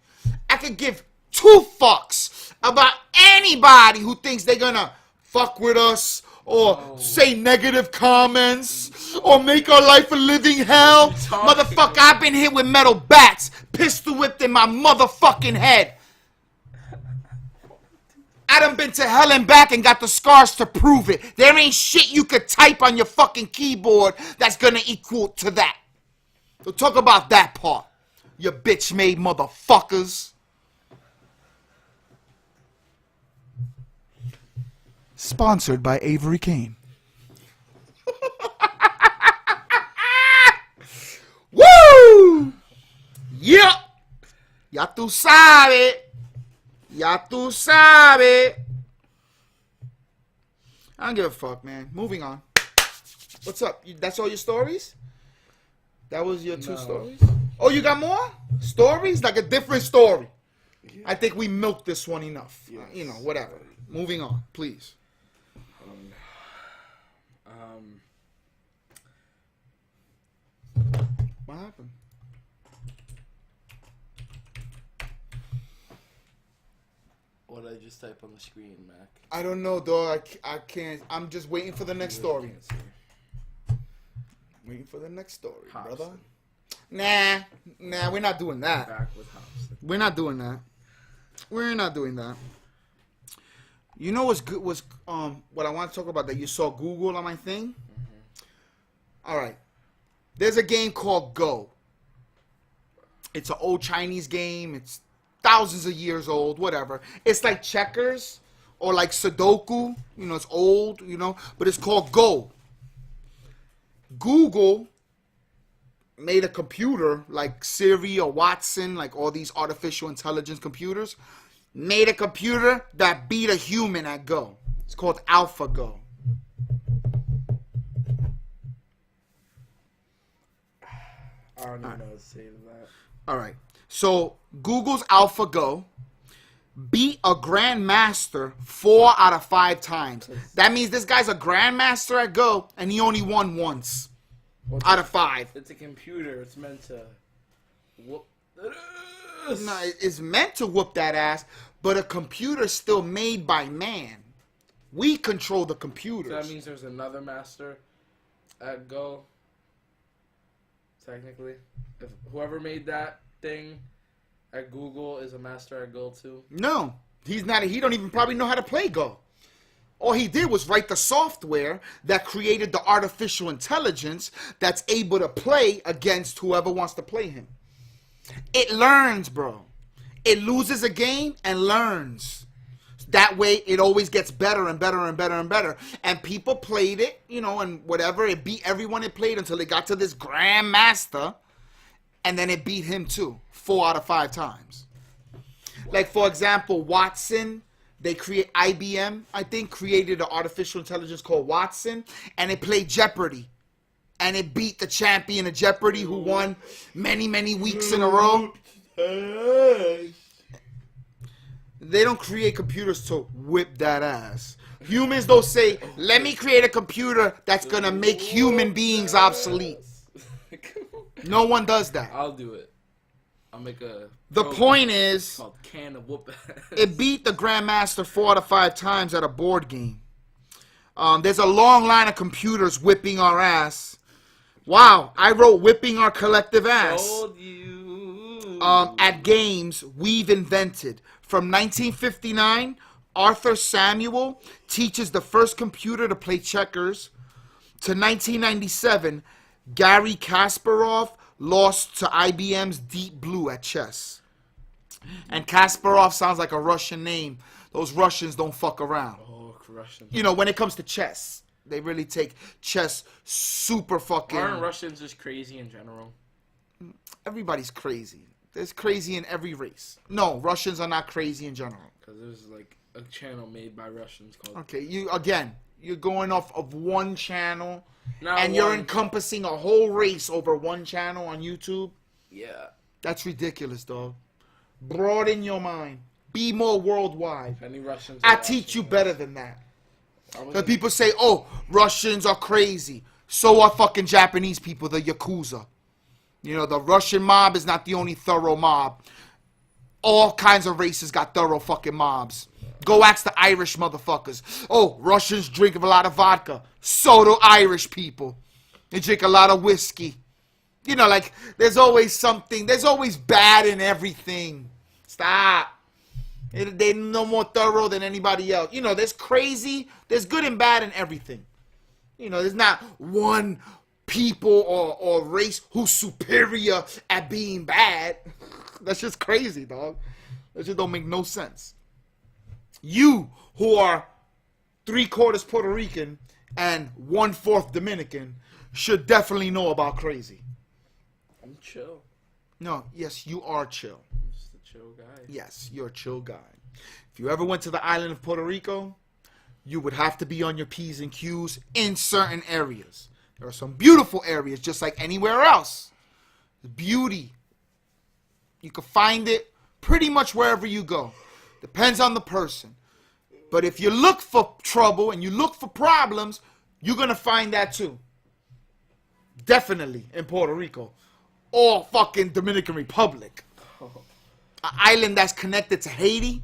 I could give 2 fucks about anybody who thinks they're gonna fuck with us or say negative comments or make our life a living hell. Motherfucker, I've been hit with metal bats, pistol whipped in my motherfucking head. I done been to hell and back and got the scars to prove it. There ain't shit you could type on your fucking keyboard that's gonna equal to that. So talk about that part, you bitch-made motherfuckers. Sponsored by Avery Cain. Woo! Yep. Ya tú sabes. Ya tú sabes. I don't give a fuck, man. Moving on. What's up? That's all your stories? That was your 2 stories? Oh, you got more? Stories? Like a different story. Yeah. I think we milked this one enough. Yes. You know, whatever. Moving on, please. What happened? What did I just type on the screen, Mac? I don't know, dog. I can't. I'm just waiting for the next story. Waiting for the next story, Hobson. Brother. Nah, we're not doing that. Back with Hobson. We're not doing that. We're not doing that. You know what's good was what I want to talk about that you saw Google on my thing? Mm-hmm. All right. There's a game called Go. It's an old Chinese game. It's thousands of years old, whatever. It's like checkers or like Sudoku. You know, it's old, you know, but it's called Go. Google made a computer like Siri or Watson, like all these artificial intelligence computers, made a computer that beat a human at Go. It's called AlphaGo. I don't even know what to say to that. All right. So Google's AlphaGo beat a grandmaster 4 out of 5 times. That means this guy's a grandmaster at Go, and he only won once out of 5. It's a computer. It's meant to whoop. No, it's meant to whoop that ass, but a computer's still made by man. We control the computers. So that means there's another master at Go. Technically, if whoever made that thing at Google is a master at Go too. No, he's not. He don't even probably know how to play Go. All he did was write the software that created the artificial intelligence that's able to play against whoever wants to play him. It learns, bro. It loses a game and learns. That way, it always gets better and better and better and better. And people played it, you know, and whatever. It beat everyone it played until it got to this grandmaster. And then it beat him too, 4 out of 5 times. Like, for example, Watson, IBM, I think, created an artificial intelligence called Watson. And it played Jeopardy. And it beat the champion of Jeopardy who won many, many weeks in a row. They don't create computers to whip that ass. Humans don't say, let me create a computer that's going to make human beings obsolete. No one does that. I'll do it. I'll make a... The point is, called Can of Whoop Ass. It beat the Grandmaster 4 out of 5 times at a board game. There's a long line of computers whipping our ass. Wow, I wrote whipping our collective ass. Told you. At games we've invented. From 1959, Arthur Samuel teaches the first computer to play checkers. To 1997, Gary Kasparov lost to IBM's Deep Blue at chess. And Kasparov sounds like a Russian name. Those Russians don't fuck around. Oh, Russians. You know, when it comes to chess, they really take chess super fucking... Aren't Russians just crazy in general? Everybody's crazy. There's crazy in every race. No, Russians are not crazy in general. Because there's like a channel made by Russians called... Okay, you're going off of one channel, Not and you're one- encompassing a whole race over one channel on YouTube. Yeah. That's ridiculous, dog. Broaden your mind. Be more worldwide. If any Russians... I are teach you watching better this, than that. I was Because in- people say, oh, Russians are crazy. So are fucking Japanese people, the Yakuza. You know, the Russian mob is not the only thorough mob. All kinds of races got thorough fucking mobs. Go ask the Irish motherfuckers. Oh, Russians drink a lot of vodka. So do Irish people. They drink a lot of whiskey. You know, like, there's always something. There's always bad in everything. Stop. They're no more thorough than anybody else. You know, there's crazy. There's good and bad in everything. You know, there's not one people or race who's superior at being bad. That's just crazy, dog. That just don't make no sense. You, who are 3/4 Puerto Rican and 1/4 Dominican, should definitely know about crazy. I'm chill. No, yes, you are chill. I'm just a chill guy. Yes, you're a chill guy. If you ever went to the island of Puerto Rico, you would have to be on your P's and Q's in certain areas. There are some beautiful areas, just like anywhere else. The beauty. You can find it pretty much wherever you go. Depends on the person. But if you look for trouble and you look for problems, you're going to find that too. Definitely in Puerto Rico. Or fucking Dominican Republic. An island that's connected to Haiti.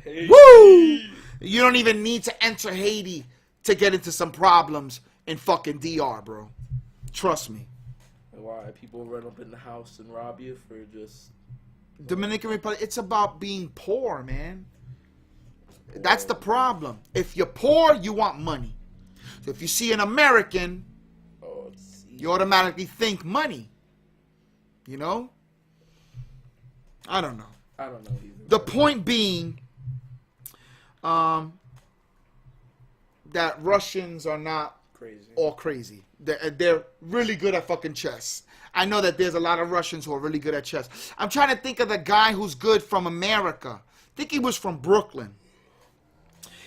Woo! You don't even need to enter Haiti to get into some problems in fucking DR, bro. Trust me. Why? People run up in the house and rob you for just... Dominican Republic, it's about being poor, man. That's the problem. If you're poor, you want money. So if you see an American, you automatically think money. You know? I don't know. I don't know either. The point being, that Russians are not Crazy. all crazy. They're really good at fucking chess. I know that there's a lot of Russians who are really good at chess. I'm trying to think of the guy who's good from America. I think he was from Brooklyn.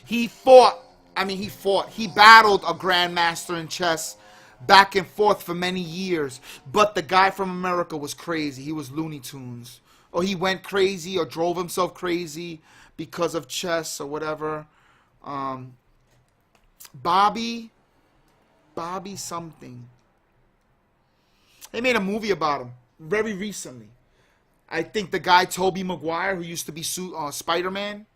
He battled a grandmaster in chess back and forth for many years. But the guy from America was crazy. He was Looney Tunes. Or he went crazy or drove himself crazy because of chess or whatever. Bobby something. They made a movie about him very recently. I think the guy Tobey Maguire, who used to be Spider-Man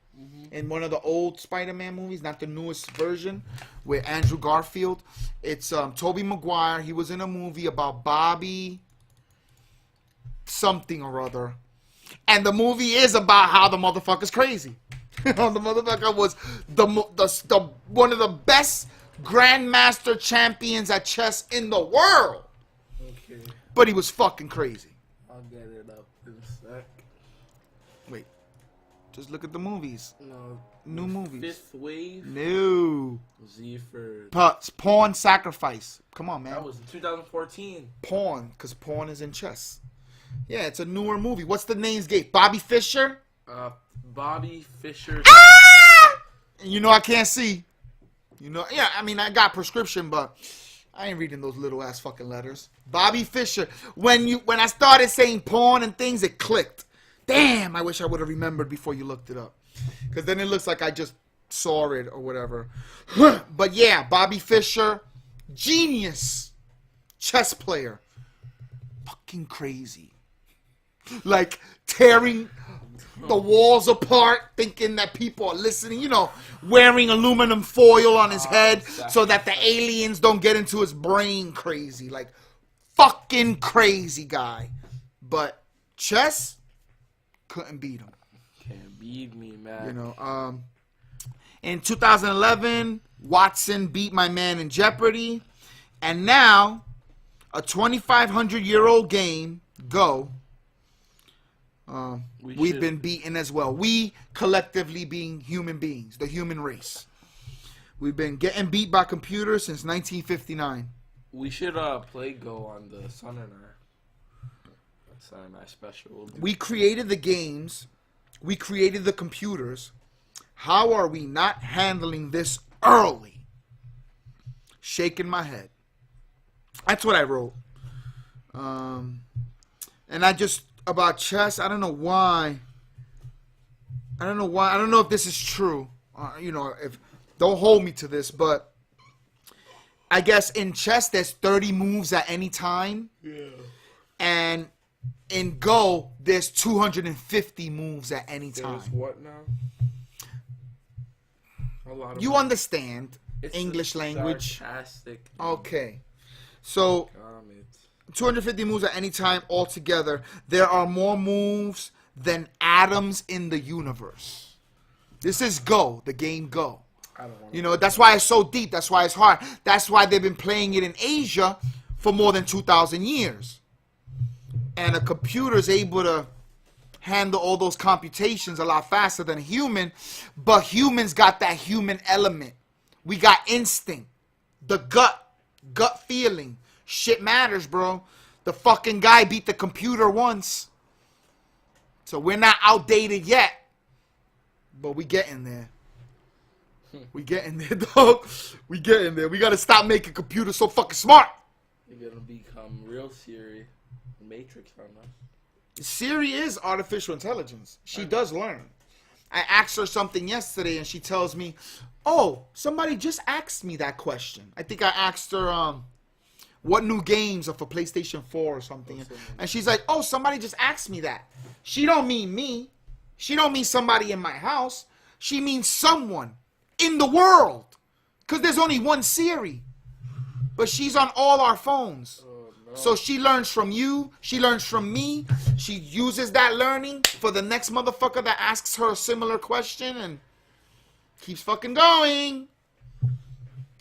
in one of the old Spider-Man movies, not the newest version, with Andrew Garfield. It's Tobey Maguire. He was in a movie about Bobby something or other. And the movie is about how the motherfucker's crazy. The motherfucker was the one of the best grandmaster champions at chess in the world. Okay. But he was fucking crazy. I'll get it up in a sec. Wait. Just look at the movies. No. New movies. Fifth Wave. No. Z for... Pawn Sacrifice. Come on, man. That was in 2014. Pawn, because Pawn is in chess. Yeah, it's a newer movie. What's the names gave? Bobby Fischer? Bobby Fischer. Ah! You know I can't see. You know, yeah, I mean, I got prescription, but I ain't reading those little ass fucking letters. Bobby Fischer. When I started saying Pawn and things, it clicked. Damn, I wish I would have remembered before you looked it up. Because then it looks like I just saw it or whatever. But yeah, Bobby Fischer, genius chess player. Fucking crazy. Like tearing the walls apart, thinking that people are listening, you know, wearing aluminum foil on his head so that the aliens don't get into his brain. Crazy. Like, fucking crazy guy. But chess, couldn't beat him. Can't beat me, man. You know, in 2011, Watson beat my man in Jeopardy. And now, a 2,500-year-old game, Go, We've been beaten as well. We collectively being human beings, the human race. We've been getting beat by computers since 1959. We should play Go on the Sun and I special. We created the games. We created the computers. How are we not handling this early? Shaking my head. That's what I wrote. And I just, about chess, I don't know why. I don't know if this is true. Don't hold me to this, but I guess in chess there's 30 moves at any time. Yeah. And in Go there's 250 moves at any time. There's what now? A lot of You moves. understand It's English language. Sarcastic. Okay. So Comments. 250 moves at any time altogether. There are more moves than atoms in the universe. This is Go, the game Go. I don't want to. That's why it's so deep. That's why it's hard. That's why they've been playing it in Asia for more than 2,000 years. And a computer is able to handle all those computations a lot faster than a human. But humans got that human element. We got instinct. The gut feeling. Shit matters, bro. The fucking guy beat the computer once. So we're not outdated yet. But we getting there. We getting there, dog. We getting there. We gotta stop making computers so fucking smart. You're gonna become real Siri, Matrix on us. Siri is artificial intelligence. She does learn. I asked her something yesterday and she tells me, oh, somebody just asked me that question. I think I asked her, what new games are for PlayStation 4 or something. And she's like, oh, somebody just asked me that. She don't mean me. She don't mean somebody in my house. She means someone in the world. Because there's only one Siri. But she's on all our phones. So she learns from you. She learns from me. She uses that learning for the next motherfucker that asks her a similar question and keeps fucking going.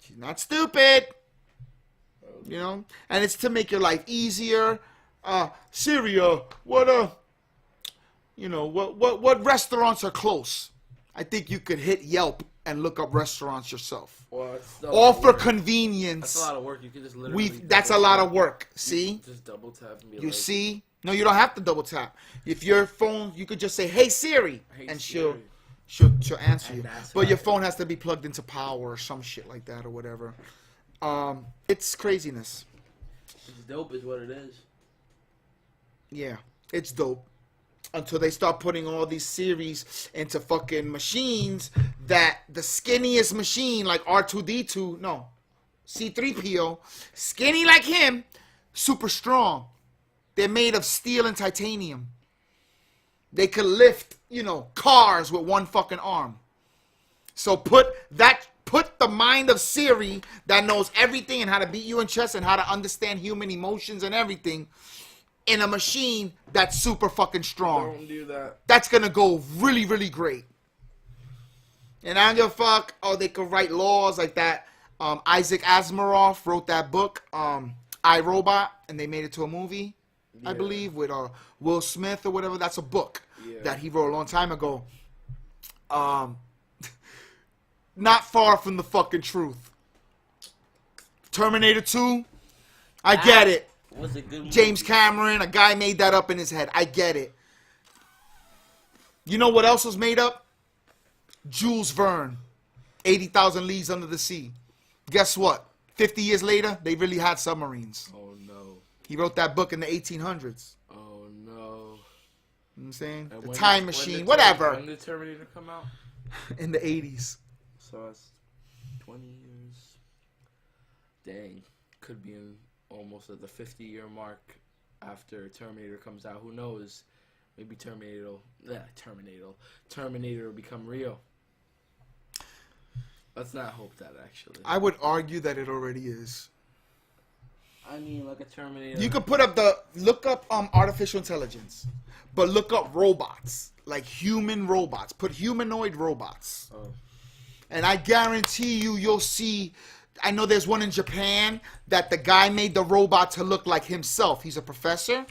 She's not stupid. And it's to make your life easier. Siri, what restaurants are close? I think you could hit Yelp and look up restaurants yourself. Well, all for convenience. That's a lot of work. You could just literally. That's a lot of work. See? Just double tap and be You see? No, you don't have to double tap. If your phone, you could just say, "Hey Siri," and she'll answer you. But your phone has to be plugged into power or some shit like that or whatever. It's craziness. It's dope, is what it is. Yeah, it's dope. Until they start putting all these series into fucking machines that the skinniest machine like R2D2, no, C3PO, skinny like him, super strong. They're made of steel and titanium. They could lift, cars with one fucking arm. So put the mind of Siri that knows everything and how to beat you in chess and how to understand human emotions and everything in a machine that's super fucking strong. Don't do that. That's gonna go really, really great. And I don't give a fuck. Oh, they could write laws like that. Isaac Asimov wrote that book, I, Robot, and they made it to a movie, I believe, with Will Smith or whatever. That's a book that he wrote a long time ago. Not far from the fucking truth. Terminator 2, I get it. Was a good movie. James Cameron, a guy made that up in his head. I get it. You know what else was made up? Jules Verne, 80,000 Leagues Under the Sea. Guess what? 50 years later, they really had submarines. Oh, no. He wrote that book in the 1800s. Oh, no. You know what I'm saying? And The Time Machine, whatever. When did Terminator come out? In the 80s. So it's 20 years. Dang. Could be in almost at the 50-year mark after Terminator comes out. Who knows? Maybe Terminator will become real. Let's not hope that, actually. I would argue that it already is. I mean, like a Terminator. You could look up artificial intelligence, but look up robots, like human robots. Put humanoid robots. Oh. And I guarantee you'll see, I know there's one in Japan that the guy made the robot to look like himself. He's a professor,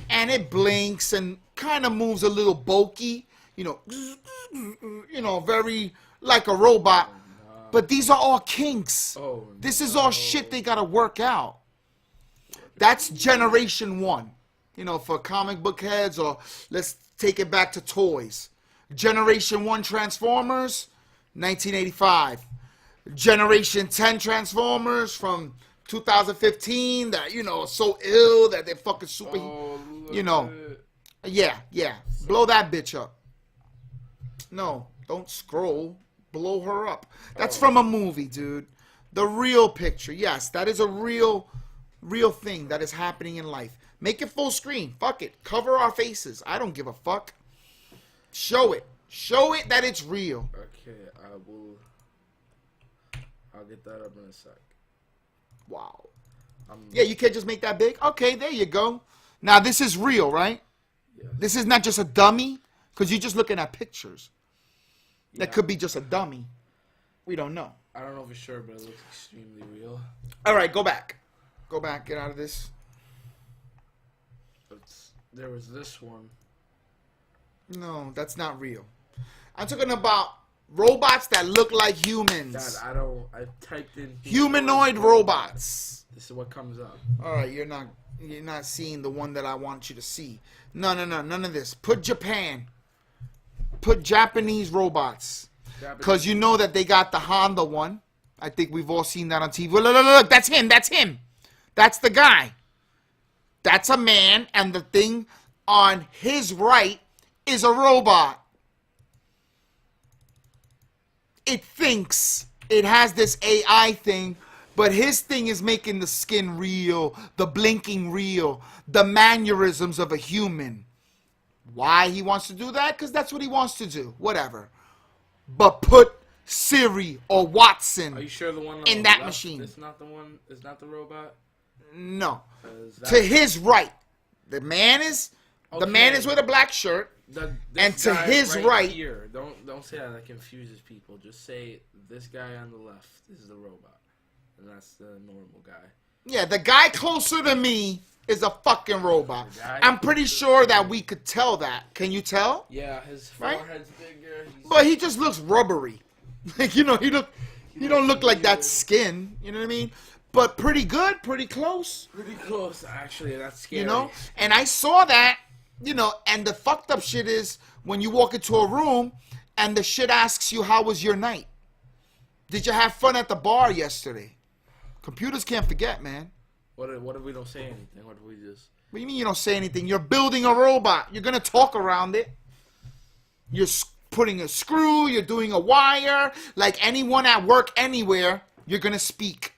and it blinks and kind of moves a little bulky, very like a robot. But these are all kinks. This is all shit they gotta work out. That's generation one, for comic book heads, or let's take it back to toys. Generation 1 Transformers, 1985. Generation 10 Transformers from 2015 that, are so ill that they're fucking super, Yeah. Blow that bitch up. No, don't scroll. Blow her up. That's from a movie, dude. The real picture. Yes, that is a real thing that is happening in life. Make it full screen. Fuck it. Cover our faces. I don't give a fuck. Show it. Show it that it's real. Okay, I'll get that up in a sec. Wow. Yeah, you can't just make that big? Okay, there you go. Now, this is real, right? Yeah. This is not just a dummy, because you're just looking at pictures. Yeah. That could be just a dummy. We don't know. I don't know for sure, but it looks extremely real. All right, go back. Go back. Get out of this. There was this one. No, that's not real. I'm talking about robots that look like humans. God, I typed in humanoid robots. This is what comes up. All right, you're not seeing the one that I want you to see. No, none of this. Put Japan. Put Japanese robots. Because you know that they got the Honda one. I think we've all seen that on TV. Look, that's him. That's the guy. That's a man, and the thing on his right is a robot. It thinks it has this AI thing, but his thing is making the skin real, the blinking real, the mannerisms of a human. Why he wants to do that? Because that's what he wants to do. Whatever. But put Siri or Watson Are you sure the one in that machine. It's not the one. It's not the robot. No. To his right, the man is with a black shirt. And to his right here, don't say that confuses people. Just say this guy on the left is the robot, and that's the normal guy. Yeah, the guy closer to me is a fucking robot. I'm pretty sure that we could tell that. Can you tell? Yeah, his forehead's bigger. But he just looks rubbery. Like, he don't look like that skin. You know what I mean? But pretty good, pretty close. Pretty close, actually. That's scary. And I saw that. And the fucked up shit is when you walk into a room and the shit asks you, how was your night? Did you have fun at the bar yesterday? Computers can't forget, man. What if we don't say anything? What if we just... What do you mean you don't say anything? You're building a robot. You're going to talk around it. You're putting a screw. You're doing a wire. Like anyone at work anywhere, you're going to speak.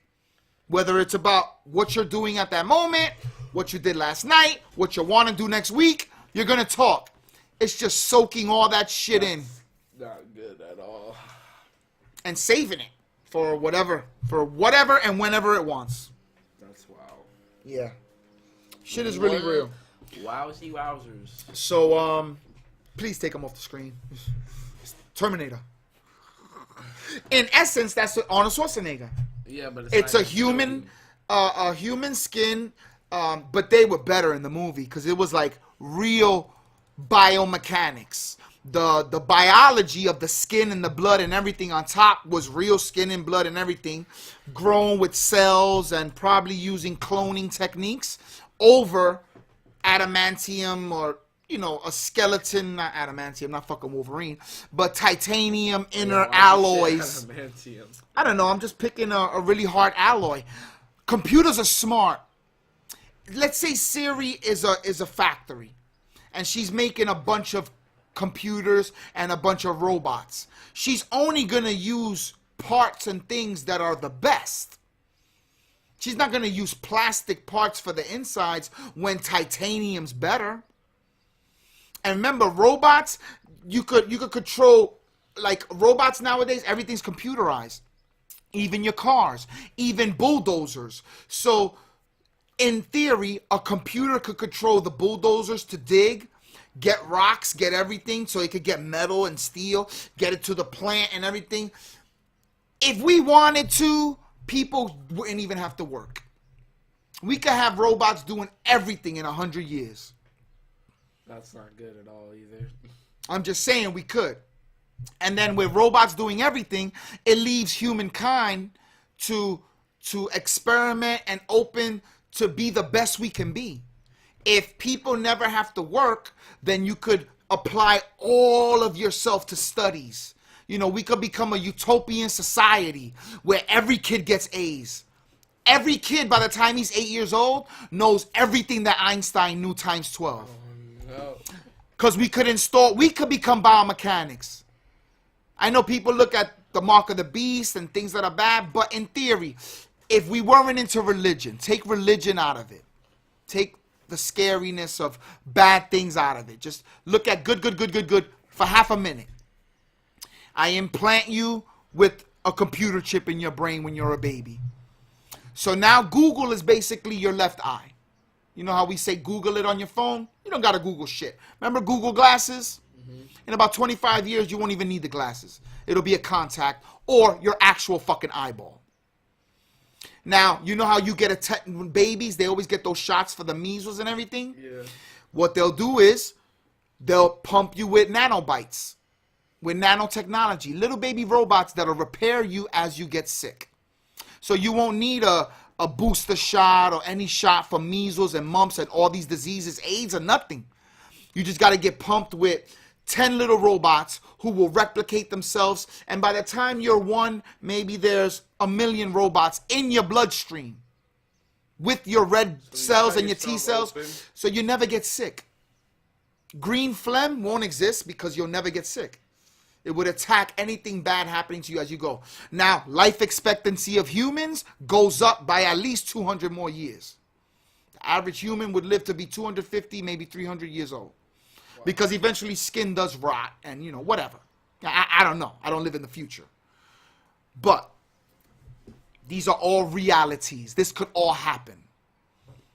Whether it's about what you're doing at that moment, what you did last night, what you want to do next week, you're going to talk. It's just soaking all that shit in. Not good at all. And saving it for whatever and whenever it wants. That's wow. Yeah. Shit is really real. Wowzy wowzers. So, please take them off the screen. Terminator. In essence, that's Arnold Schwarzenegger. Yeah, but it's a human skin. But they were better in the movie because it was like real biomechanics. The biology of the skin and the blood and everything on top was real skin and blood and everything, grown with cells and probably using cloning techniques over adamantium or a skeleton, not adamantium, not fucking Wolverine, but titanium inner alloys. Adamantium. I don't know. I'm just picking a really hard alloy. Computers are smart. Let's say Siri is a factory, and she's making a bunch of computers and a bunch of robots. She's only going to use parts and things that are the best. She's not going to use plastic parts for the insides when titanium's better. And remember, robots, you could control, like robots nowadays, everything's computerized. Even your cars, even bulldozers. So in theory, a computer could control the bulldozers to dig, get rocks, get everything, so it could get metal and steel, get it to the plant and everything. If we wanted to, people wouldn't even have to work. We could have robots doing everything in 100 years. That's not good at all either. I'm just saying we could. And then with robots doing everything, it leaves humankind to experiment and open to be the best we can be. If people never have to work, then you could apply all of yourself to studies. You know, we could become a utopian society where every kid gets A's. Every kid, by the time he's 8 years old, knows everything that Einstein knew times 12. No. Because we could become biomechanics. I know people look at the mark of the beast and things that are bad, but in theory, if we weren't into religion, take religion out of it. Take the scariness of bad things out of it. Just look at good for half a minute. I implant you with a computer chip in your brain when you're a baby. So now Google is basically your left eye. You know how we say Google it on your phone? You don't gotta Google shit. Remember Google glasses? Mm-hmm. In about 25 years, you won't even need the glasses. It'll be a contact or your actual fucking eyeball. Now, you know how you get when babies, they always get those shots for the measles and everything? Yeah. What they'll do is they'll pump you with nanobites, with nanotechnology, little baby robots that'll repair you as you get sick. So you won't need a booster shot or any shot for measles and mumps and all these diseases, AIDS or nothing. You just got to get pumped with 10 little robots who will replicate themselves. And by the time you're one, maybe there's 1 million robots in your bloodstream with your red cells and your T cells. Open. So you never get sick. Green phlegm won't exist because you'll never get sick. It would attack anything bad happening to you as you go. Now, life expectancy of humans goes up by at least 200 more years. The average human would live to be 250, maybe 300 years old. Wow. Because eventually skin does rot and, you know, whatever. I don't know. I don't live in the future. But these are all realities. This could all happen.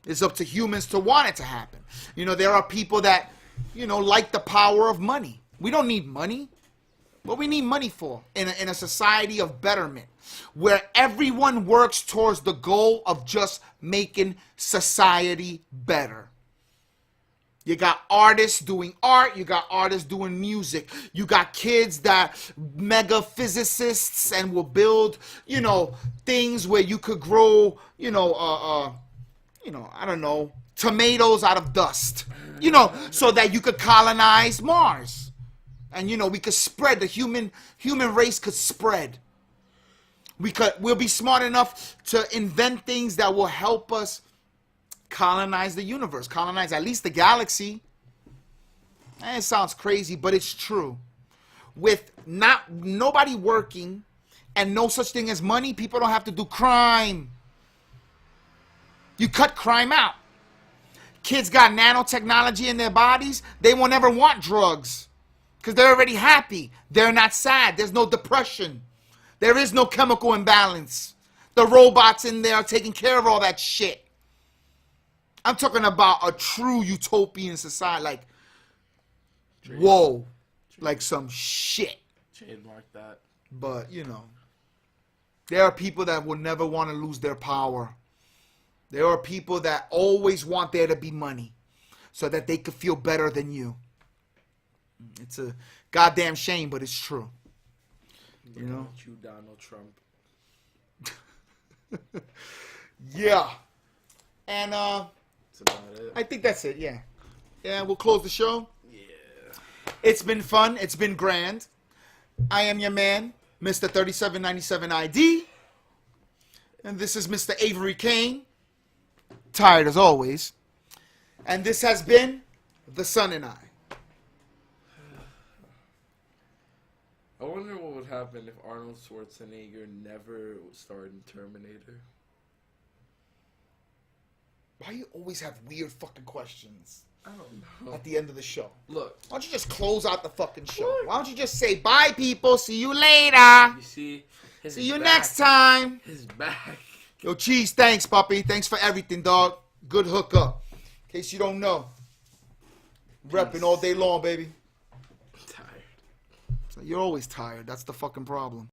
It's up to humans to want it to happen. You know, there are people that, you know, like the power of money. We don't need money. What we need money for in a society of betterment, where everyone works towards the goal of just making society better. You got artists doing art, you got artists doing music, you got kids that mega physicists and will build, you know, things where you could grow, I don't know, tomatoes out of dust, you know, so that you could colonize Mars. And, you know, we could spread, the human race could spread. We'll be smart enough to invent things that will help us colonize the universe, colonize at least the galaxy. And it sounds crazy, but it's true. With nobody working and no such thing as money, people don't have to do crime. You cut crime out. Kids got nanotechnology in their bodies. They won't ever want drugs. Because they're already happy. They're not sad. There's no depression. There is no chemical imbalance. The robots in there are taking care of all that shit. I'm talking about a true utopian society. Like, whoa. Like some shit. Trademark that. But, you know, there are people that will never want to lose their power. There are people that always want there to be money so that they could feel better than you. It's a goddamn shame, but it's true. You know? You, Donald Trump. Yeah. And that's about it. I think that's it, yeah. Yeah, we'll close the show. Yeah. It's been fun. It's been grand. I am your man, Mr. 3797 ID. And this is Mr. Avery Cain. Tired as always. And this has been The Son and I. I wonder what would happen if Arnold Schwarzenegger never starred in Terminator. Why you always have weird fucking questions? I don't know. At the end of the show. Look. Why don't you just close out the fucking show? Why don't you just say, bye, people. See you later. You see? See you next time. His back. Yo, Cheese, thanks, puppy. Thanks for everything, dog. Good hookup. In case you don't know. Repping all day long, baby. I'm tired. So you're always tired. That's the fucking problem.